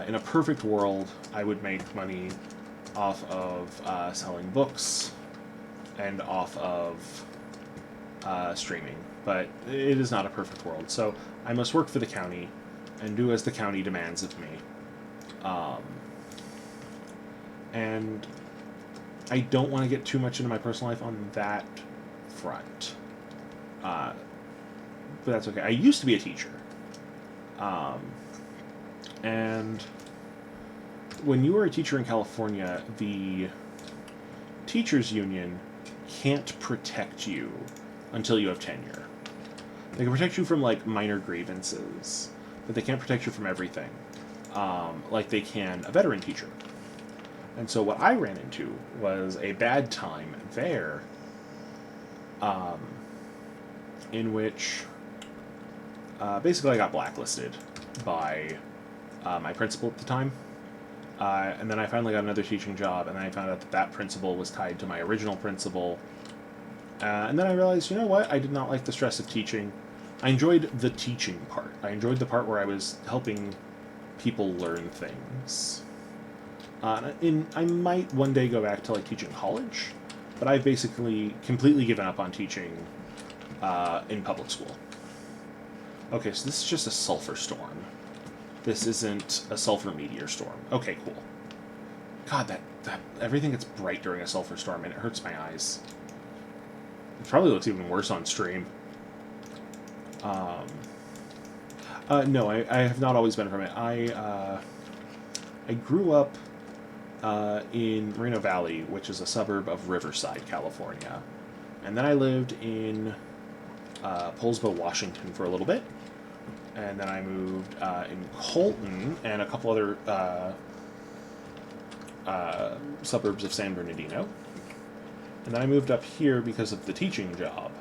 In a perfect world, I would make money off of selling books and off of streaming, but it is not a perfect world, so I must work for the county and do as the county demands of me. And I don't want to get too much into my personal life on that front. But that's okay. I used to be a teacher. And when you are a teacher in California, the teachers union can't protect you until you have tenure. They can protect you from, like, minor grievances, but they can't protect you from everything, like they can a veteran teacher. And so what I ran into was a bad time there, in which basically I got blacklisted by my principal at the time. And then I finally got another teaching job, and then I found out that that principal was tied to my original principal. And then I realized, you know what? I did not like the stress of teaching. I enjoyed the teaching part. I enjoyed the part where I was helping people learn things. I might one day go back to, like, teaching college, but I've basically completely given up on teaching in public school. Okay, so this is just a sulfur storm. This isn't a sulfur meteor storm. Okay, cool. God, that everything gets bright during a sulfur storm, and it hurts my eyes. It probably looks even worse on stream. No, I have not always been from it. I grew up in Moreno Valley, which is a suburb of Riverside, California. And then I lived in Poulsbo, Washington for a little bit. And then I moved in Colton and a couple other suburbs of San Bernardino. And then I moved up here because of the teaching job.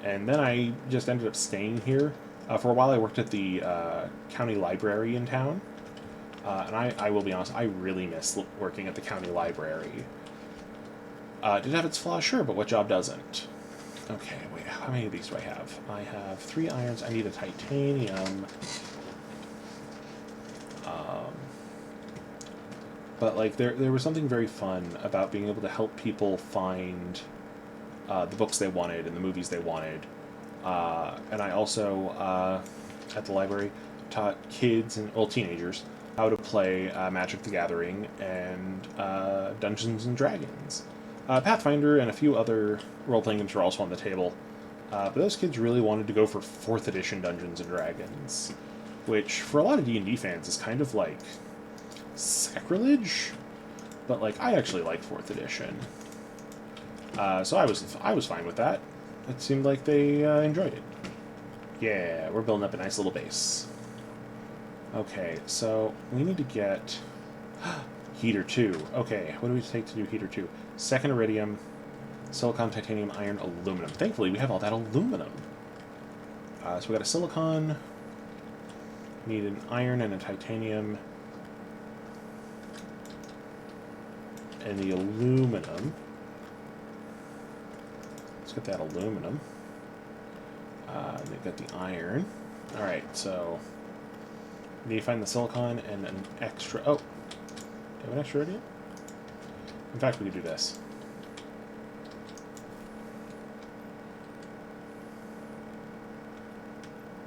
And then I just ended up staying here. For a while I worked at the county library in town. And I will be honest, I really miss working at the county library. Did it have its flaws? Sure, but what job doesn't? Okay, wait, how many of these do I have? I have 3 irons. I need a titanium. But, like, there was something very fun about being able to help people find the books they wanted and the movies they wanted. And I also, at the library, taught kids and, well, teenagers how to play Magic the Gathering and Dungeons and Dragons. Pathfinder and a few other role-playing games were also on the table. But those kids really wanted to go for 4th edition Dungeons and Dragons, which, for a lot of D&D fans, is kind of, like, sacrilege. But, like, I actually like 4th edition. So I was fine with that. It seemed like they enjoyed it. Yeah, we're building up a nice little base. Okay, so we need to get heater 2. Okay, what do we take to do heater 2? Second iridium, silicon, titanium, iron, aluminum. Thankfully, we have all that aluminum. So we got a silicon, need an iron and a titanium, and the aluminum. Let's get that aluminum. They've got the iron. Alright, so we need to find the silicon and an extra... Oh! Do you have an extra iridium? In fact, we could do this.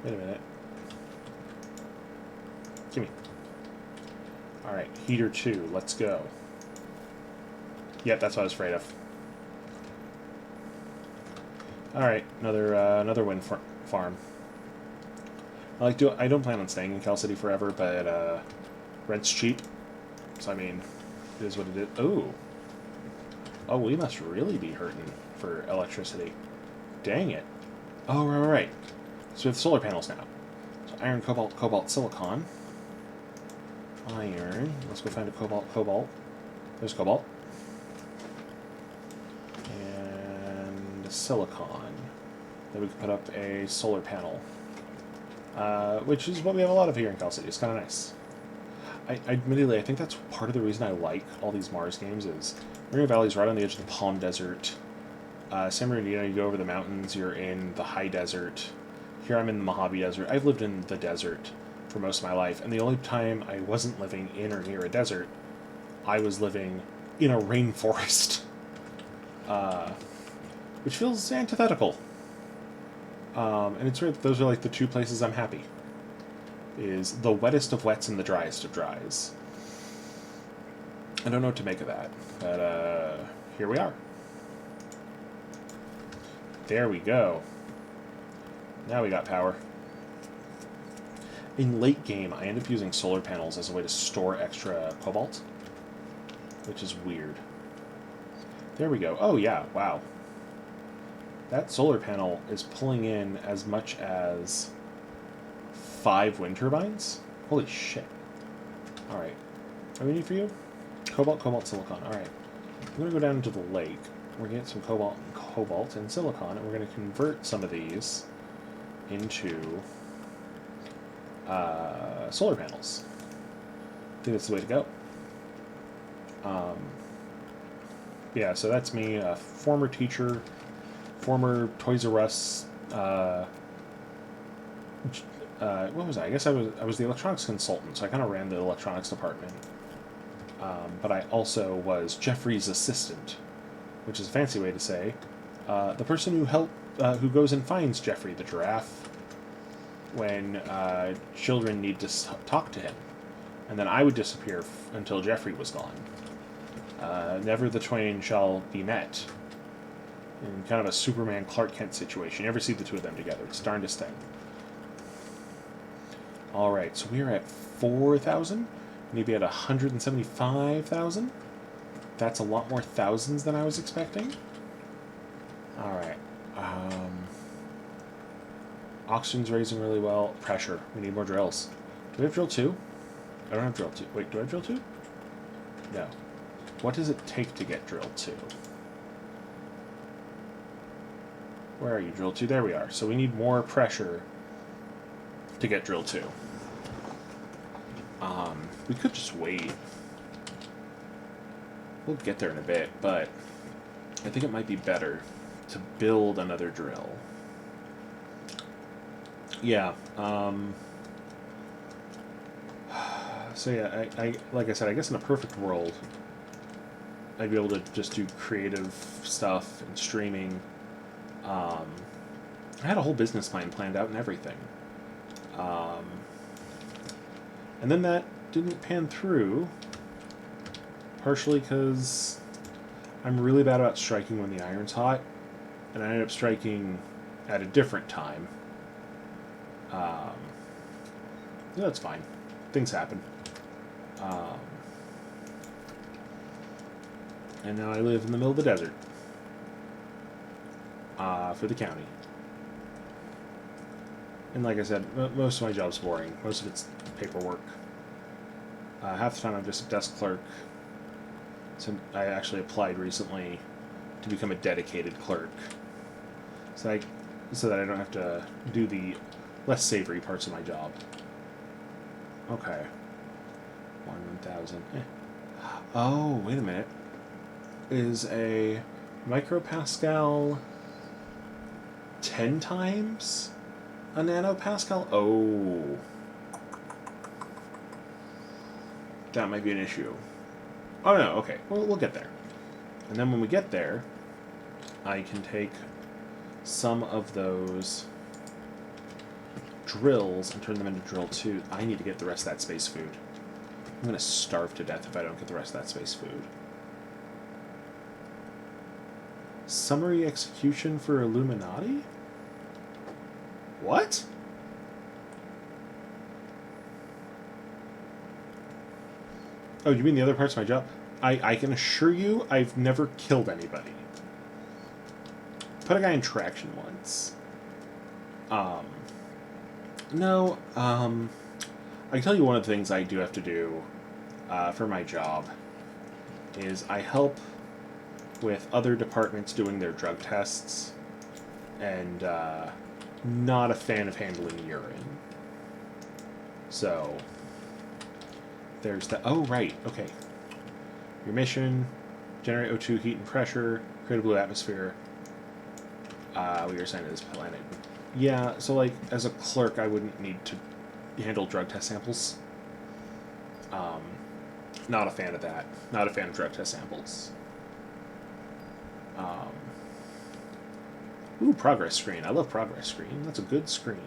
Wait a minute. Gimme. Alright, heater 2, let's go. Yep, that's what I was afraid of. Alright, another wind farm. I don't plan on staying in Cal City forever, but rent's cheap. So I mean, it is what it is. Ooh. Oh, we must really be hurting for electricity. Dang it. Oh, right. So we have solar panels now. So iron, cobalt, silicon. Iron. Let's go find a cobalt. There's cobalt. And silicon. Then we can put up a solar panel. Which is what we have a lot of here in Cal City. It's kind of nice. Admittedly, I think that's part of the reason I like all these Mars games is Maria Valley's right on the edge of the Palm Desert. San Bernardino, you go over the mountains, you're in the high desert. Here I'm in the Mojave Desert. I've lived in the desert for most of my life, and the only time I wasn't living in or near a desert, I was living in a rainforest. Which feels antithetical. And it's weird, those are like the two places I'm happy. Is the wettest of wets and the driest of dries. I don't know what to make of that, but here we are. There we go. Now we got power. In late game, I end up using solar panels as a way to store extra cobalt, which is weird. There we go. Oh yeah, wow. That solar panel is pulling in as much as 5 wind turbines? Holy shit. Alright. What do we need for you? Cobalt, silicon. Alright. I'm going to go down into the lake. We're going to get some cobalt and silicon, and we're going to convert some of these into solar panels. I think that's the way to go. Yeah, so that's me, a former teacher, former Toys R Us, what was I? I guess I was the electronics consultant, so I kind of ran the electronics department. But I also was Jeffrey's assistant, which is a fancy way to say the person who goes and finds Jeffrey the giraffe when children need to talk to him, and then I would disappear until Jeffrey was gone. Never the twain shall be met. In kind of a Superman Clark Kent situation. You never see the two of them together. It's the darndest thing. Alright, so we are at 4,000. Maybe at 175,000. That's a lot more thousands than I was expecting. Alright. Oxygen's raising really well. Pressure. We need more drills. Do we have drill 2? I don't have drill 2. Wait, do I have drill 2? No. What does it take to get drill 2? Where are you, drill 2? There we are. So we need more pressure to get drill 2. We could just wait. We'll get there in a bit, but I think it might be better to build another drill. Yeah. So yeah, I like I said, I guess in a perfect world, I'd be able to just do creative stuff and streaming. I had a whole business plan planned out and everything. And then that didn't pan through, partially because I'm really bad about striking when the iron's hot, and I ended up striking at a different time. Yeah, that's fine. Things happen. And now I live in the middle of the desert. For the county. And like I said, most of my job's boring. Most of it's paperwork. Half the time I'm just a desk clerk. So I actually applied recently to become a dedicated clerk. So that I don't have to do the less savory parts of my job. Okay. 1,000. Oh, wait a minute. Is a micropascal 10 times a nanopascal? Oh. That might be an issue. Oh no, okay. We'll get there. And then when we get there, I can take some of those drills and turn them into drill 2. I need to get the rest of that space food. I'm going to starve to death if I don't get the rest of that space food. Summary execution for Illuminati? What? Oh, you mean the other parts of my job? I can assure you I've never killed anybody. Put a guy in traction once. No, I can tell you one of the things I do have to do for my job is I help with other departments doing their drug tests, and not a fan of handling urine. So, there's the... Oh, right, okay. Your mission, generate O2, heat and pressure, create a blue atmosphere. We were assigned to this planet. Yeah, so like, as a clerk, I wouldn't need to handle drug test samples. Not a fan of that. Not a fan of drug test samples. Ooh, progress screen. I love progress screen. That's a good screen.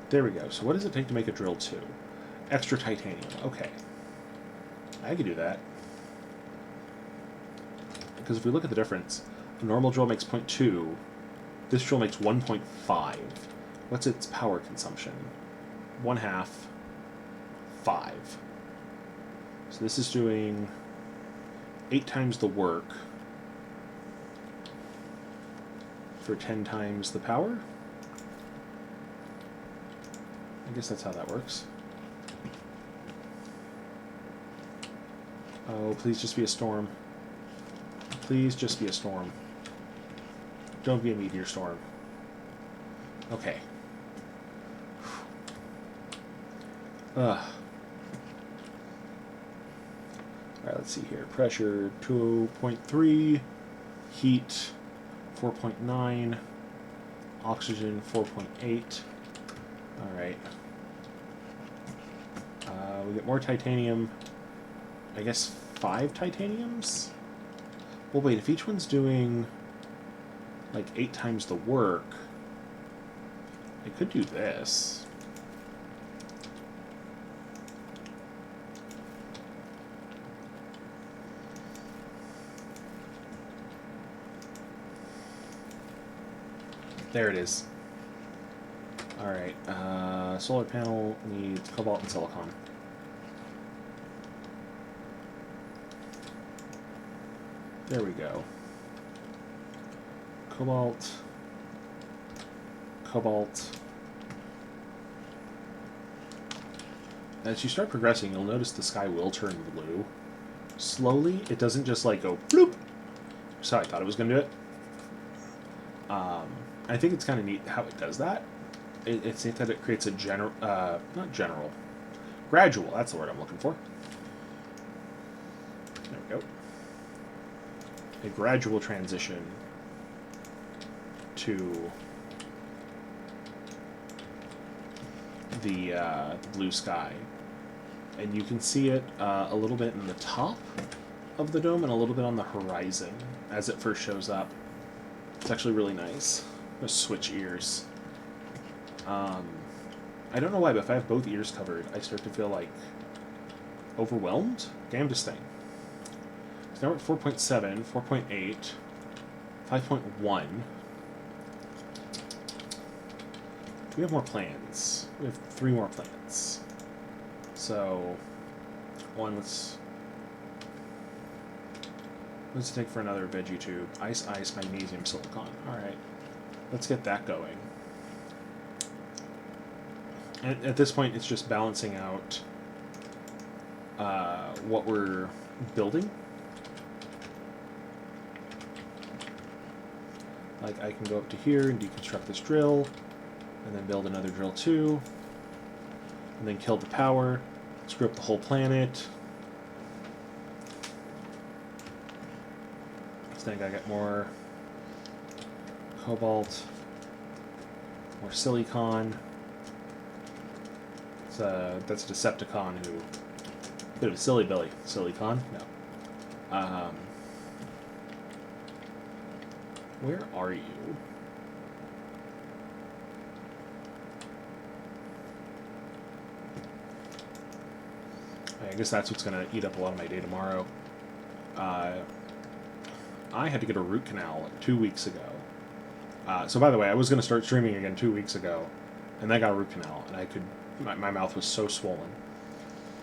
There we go. So what does it take to make a drill 2? Extra titanium. Okay. I could do that. Because if we look at the difference, a normal drill makes 0.2. This drill makes 1.5. What's its power consumption? 1/2. 5. So this is doing 8 times the work for 10 times the power. I guess that's how that works. Oh, please just be a storm. Please just be a storm. Don't be a meteor storm. Okay. Alright, let's see here. Pressure 2.3. Heat 4.9. Oxygen 4.8. Alright. We get more titanium. I guess 5 titaniums? Well, wait, if each one's doing like 8 times the work, I could do this. There it is. Alright, solar panel needs cobalt and silicon. There we go. Cobalt. Cobalt. As you start progressing, you'll notice the sky will turn blue. Slowly, it doesn't just like go bloop. So I thought it was going to do it. I think it's kind of neat how it does that. It's neat that it creates a gradual, that's the word I'm looking for. There we go. A gradual transition to the blue sky. And you can see it a little bit in the top of the dome and a little bit on the horizon as it first shows up. It's actually really nice. I'm going to switch ears. I don't know why, but if I have both ears covered, I start to feel like overwhelmed. Okay, I'm just staying. So now we're at 4.7, 4.8, 5.1. Do we have more plans? We have 3 more plans. So, one, let's... What's it take for another veggie tube? Ice, ice, magnesium, silicon. Alright. Let's get that going. At this point, it's just balancing out what we're building. Like, I can go up to here and deconstruct this drill, and then build another drill too, and then kill the power, screw up the whole planet. I think I get more cobalt, more silicon. That's a Decepticon who... Bit of a silly Billy. Silicon? No. Where are you? I guess that's what's going to eat up a lot of my day tomorrow. I had to get a root canal like 2 weeks ago. So by the way, I was going to start streaming again 2 weeks ago, and then I got a root canal, and I could... My mouth was so swollen.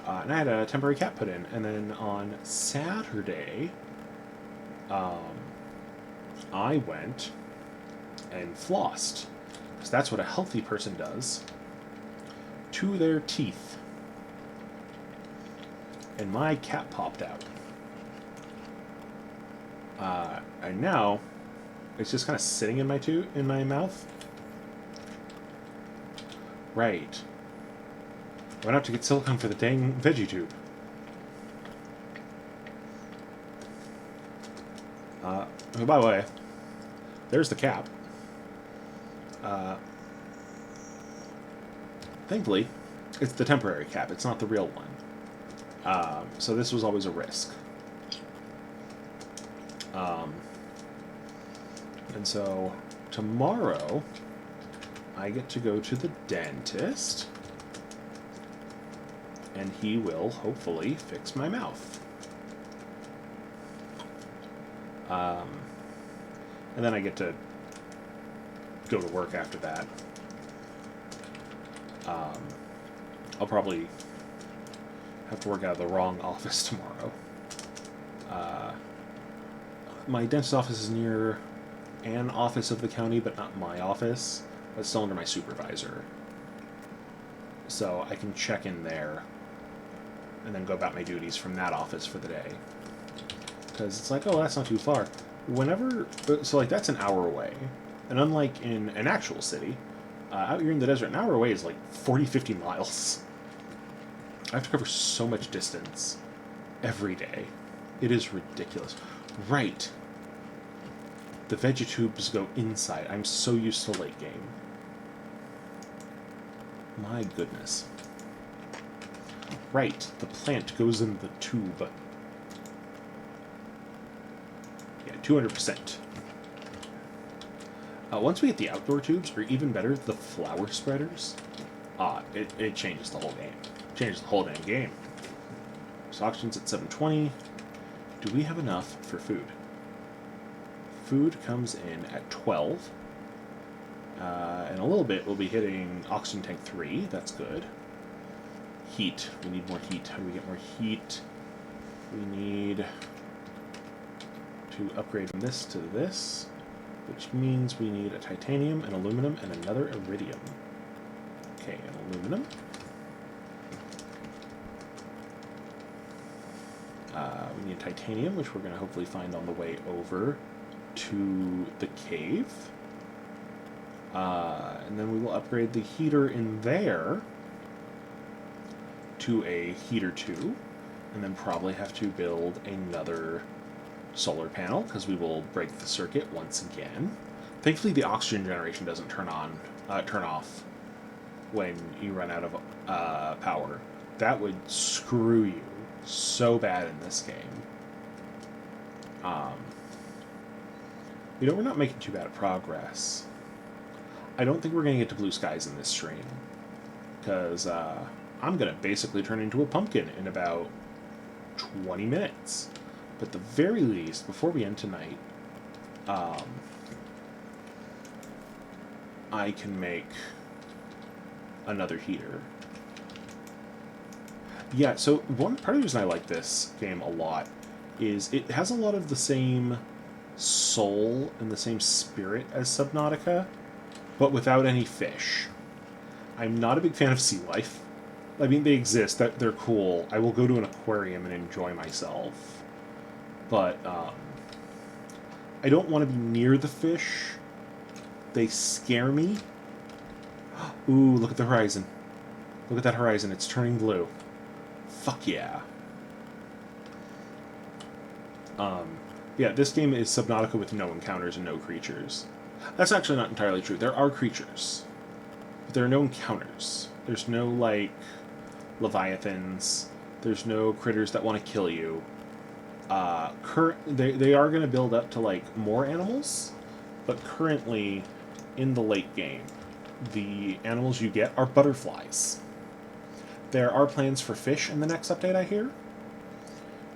And I had a temporary cap put in. And then on Saturday, I went and flossed, because that's what a healthy person does, to their teeth. And my cap popped out. And now, it's just kind of sitting in my mouth. Right. I went out to get silicone for the dang veggie tube. Oh, by the way, there's the cap. Thankfully, it's the temporary cap. It's not the real one. So this was always a risk. And so tomorrow, I get to go to the dentist, and he will hopefully fix my mouth. And then I get to go to work after that. I'll probably have to work out of the wrong office tomorrow. My dentist office is near an office of the county, but not my office. But still under my supervisor. So I can check in there and then go about my duties from that office for the day. Because it's like, oh, that's not too far. Whenever... So, like, that's an hour away. And unlike in an actual city, out here in the desert, an hour away is like 40, 50 miles. I have to cover so much distance every day. It is ridiculous. Right. The vegetubes go inside. I'm so used to late game. My goodness. Right. The plant goes in the tube. Yeah, 200%. Once we get the outdoor tubes, or even better, the flower spreaders, it changes the whole game. Changes the whole damn game. So auctions at 720. Do we have enough for food? Food comes in at 12. In a little bit, we'll be hitting Oxygen Tank 3. That's good. Heat. We need more heat. How do we get more heat? We need to upgrade from this to this, which means we need a titanium, an aluminum, and another iridium. Okay, an aluminum. We need titanium, which we're going to hopefully find on the way over to the cave. And then we will upgrade the heater in there to a heater 2, and then probably have to build another solar panel, because we will break the circuit once again. Thankfully, the oxygen generation doesn't turn off when you run out of power. That would screw you so bad in this game. We're not making too bad of progress. I don't think we're going to get to blue skies in this stream, because I'm going to basically turn into a pumpkin in about 20 minutes. But at the very least, before we end tonight, I can make another heater. Yeah, so part of the reason I like this game a lot is it has a lot of the same soul and the same spirit as Subnautica, but without any fish. I'm not a big fan of sea life. I mean, they exist, they're cool. I will go to an aquarium and enjoy myself. But I don't want to be near the fish. They scare me. Ooh, look at the horizon. Look at that horizon. It's turning blue. Fuck yeah. Yeah, this game is Subnautica with no encounters and no creatures. That's actually not entirely true. There are creatures, but there are no encounters. There's no, like, leviathans. There's no critters that want to kill you. They are going to build up to, like, more animals, but currently, in the late game, the animals you get are butterflies. There are plans for fish in the next update, I hear.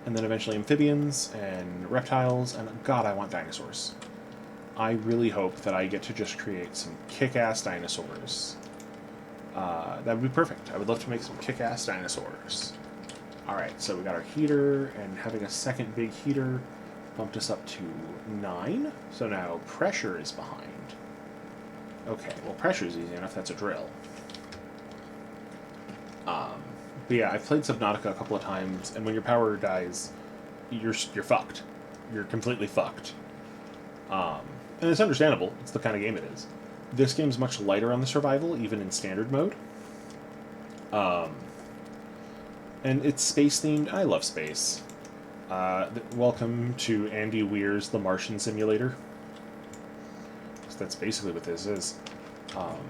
And then eventually amphibians and reptiles, and God, I want dinosaurs. I really hope that I get to just create some kick-ass dinosaurs. That would be perfect. I would love to make some kick-ass dinosaurs. Alright, so we got our heater, and having a second big heater bumped us up to 9. So now pressure is behind. Okay, well pressure is easy enough, that's a drill. But yeah, I've played Subnautica a couple of times, and when your power dies, you're fucked. You're completely fucked. And it's understandable. It's the kind of game it is. This game's much lighter on the survival, even in standard mode. And it's space-themed. I love space. Welcome to Andy Weir's The Martian Simulator. So that's basically what this is. And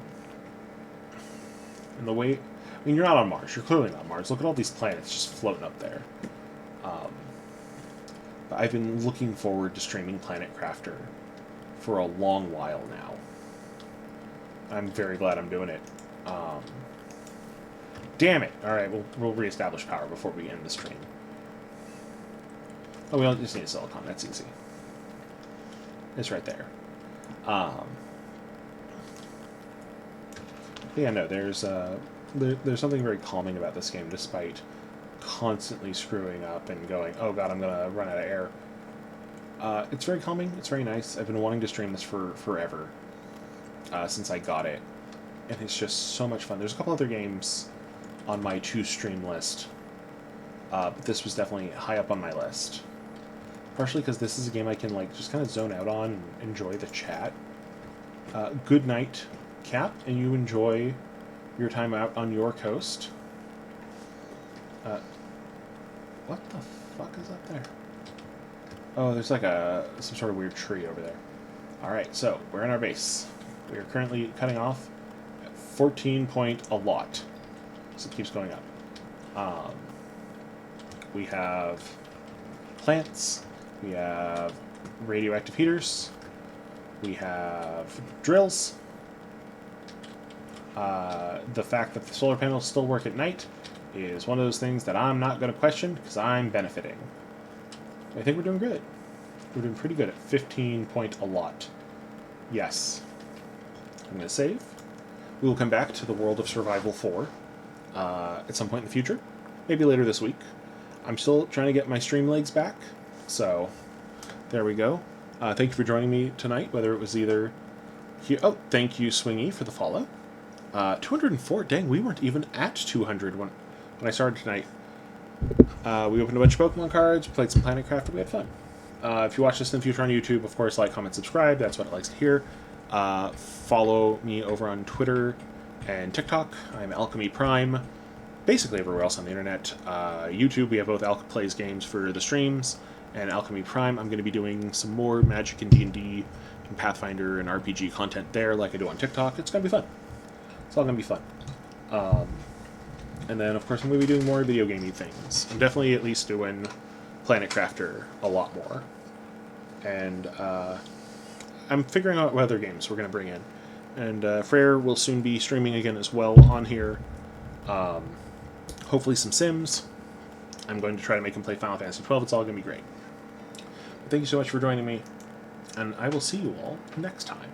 the way... I mean, you're not on Mars. You're clearly not on Mars. Look at all these planets just floating up there. But I've been looking forward to streaming Planet Crafter for a long while now. I'm very glad I'm doing it. Damn it! Alright, we'll reestablish power before we end the stream. Oh, we don't just need a silicon. That's easy. It's right there. Yeah, no, there's something very calming about this game, despite constantly screwing up and going, oh god, I'm gonna run out of air. It's very calming, it's very nice. I've been wanting to stream this for forever, since I got it, and it's just so much fun. There's a couple other games on my to-stream list, but this was definitely high up on my list. Partially because this is a game I can, like, just kind of zone out on and enjoy the chat. Good night, Cap, and you enjoy your time out on your coast. What the fuck is up there? Oh, there's like some sort of weird tree over there. Alright, so we're in our base. We are currently cutting off at 14 point a lot. So it keeps going up. We have plants. We have radioactive heaters. We have drills. The fact that the solar panels still work at night is one of those things that I'm not going to question because I'm benefiting. I think we're doing good. We're doing pretty good at 15 point a lot. Yes. I'm going to save. We will come back to the World of Survival 4 at some point in the future. Maybe later this week. I'm still trying to get my stream legs back. So, there we go. Thank you for joining me tonight, whether it was either here... Oh, thank you, Swingy, for the follow. 204. Dang, we weren't even at 200 when I started tonight. We opened a bunch of Pokemon cards, played some Planet Crafter, we had fun. If you watch this in the future on YouTube, of course, like, comment, subscribe. That's what it likes to hear. Follow me over on Twitter and TikTok. I'm Alchemy Prime. Basically everywhere else on the internet. YouTube, we have both Alch Plays Games for the streams, and Alchemy Prime. I'm going to be doing some more Magic and D&D and Pathfinder and RPG content there like I do on TikTok. It's going to be fun. It's all going to be fun. And then, of course, I'm going to be doing more video gamey things. I'm definitely at least doing Planet Crafter a lot more. And I'm figuring out what other games we're going to bring in. And Frere will soon be streaming again as well on here. Hopefully some Sims. I'm going to try to make him play Final Fantasy XII. It's all going to be great. Thank you so much for joining me. And I will see you all next time.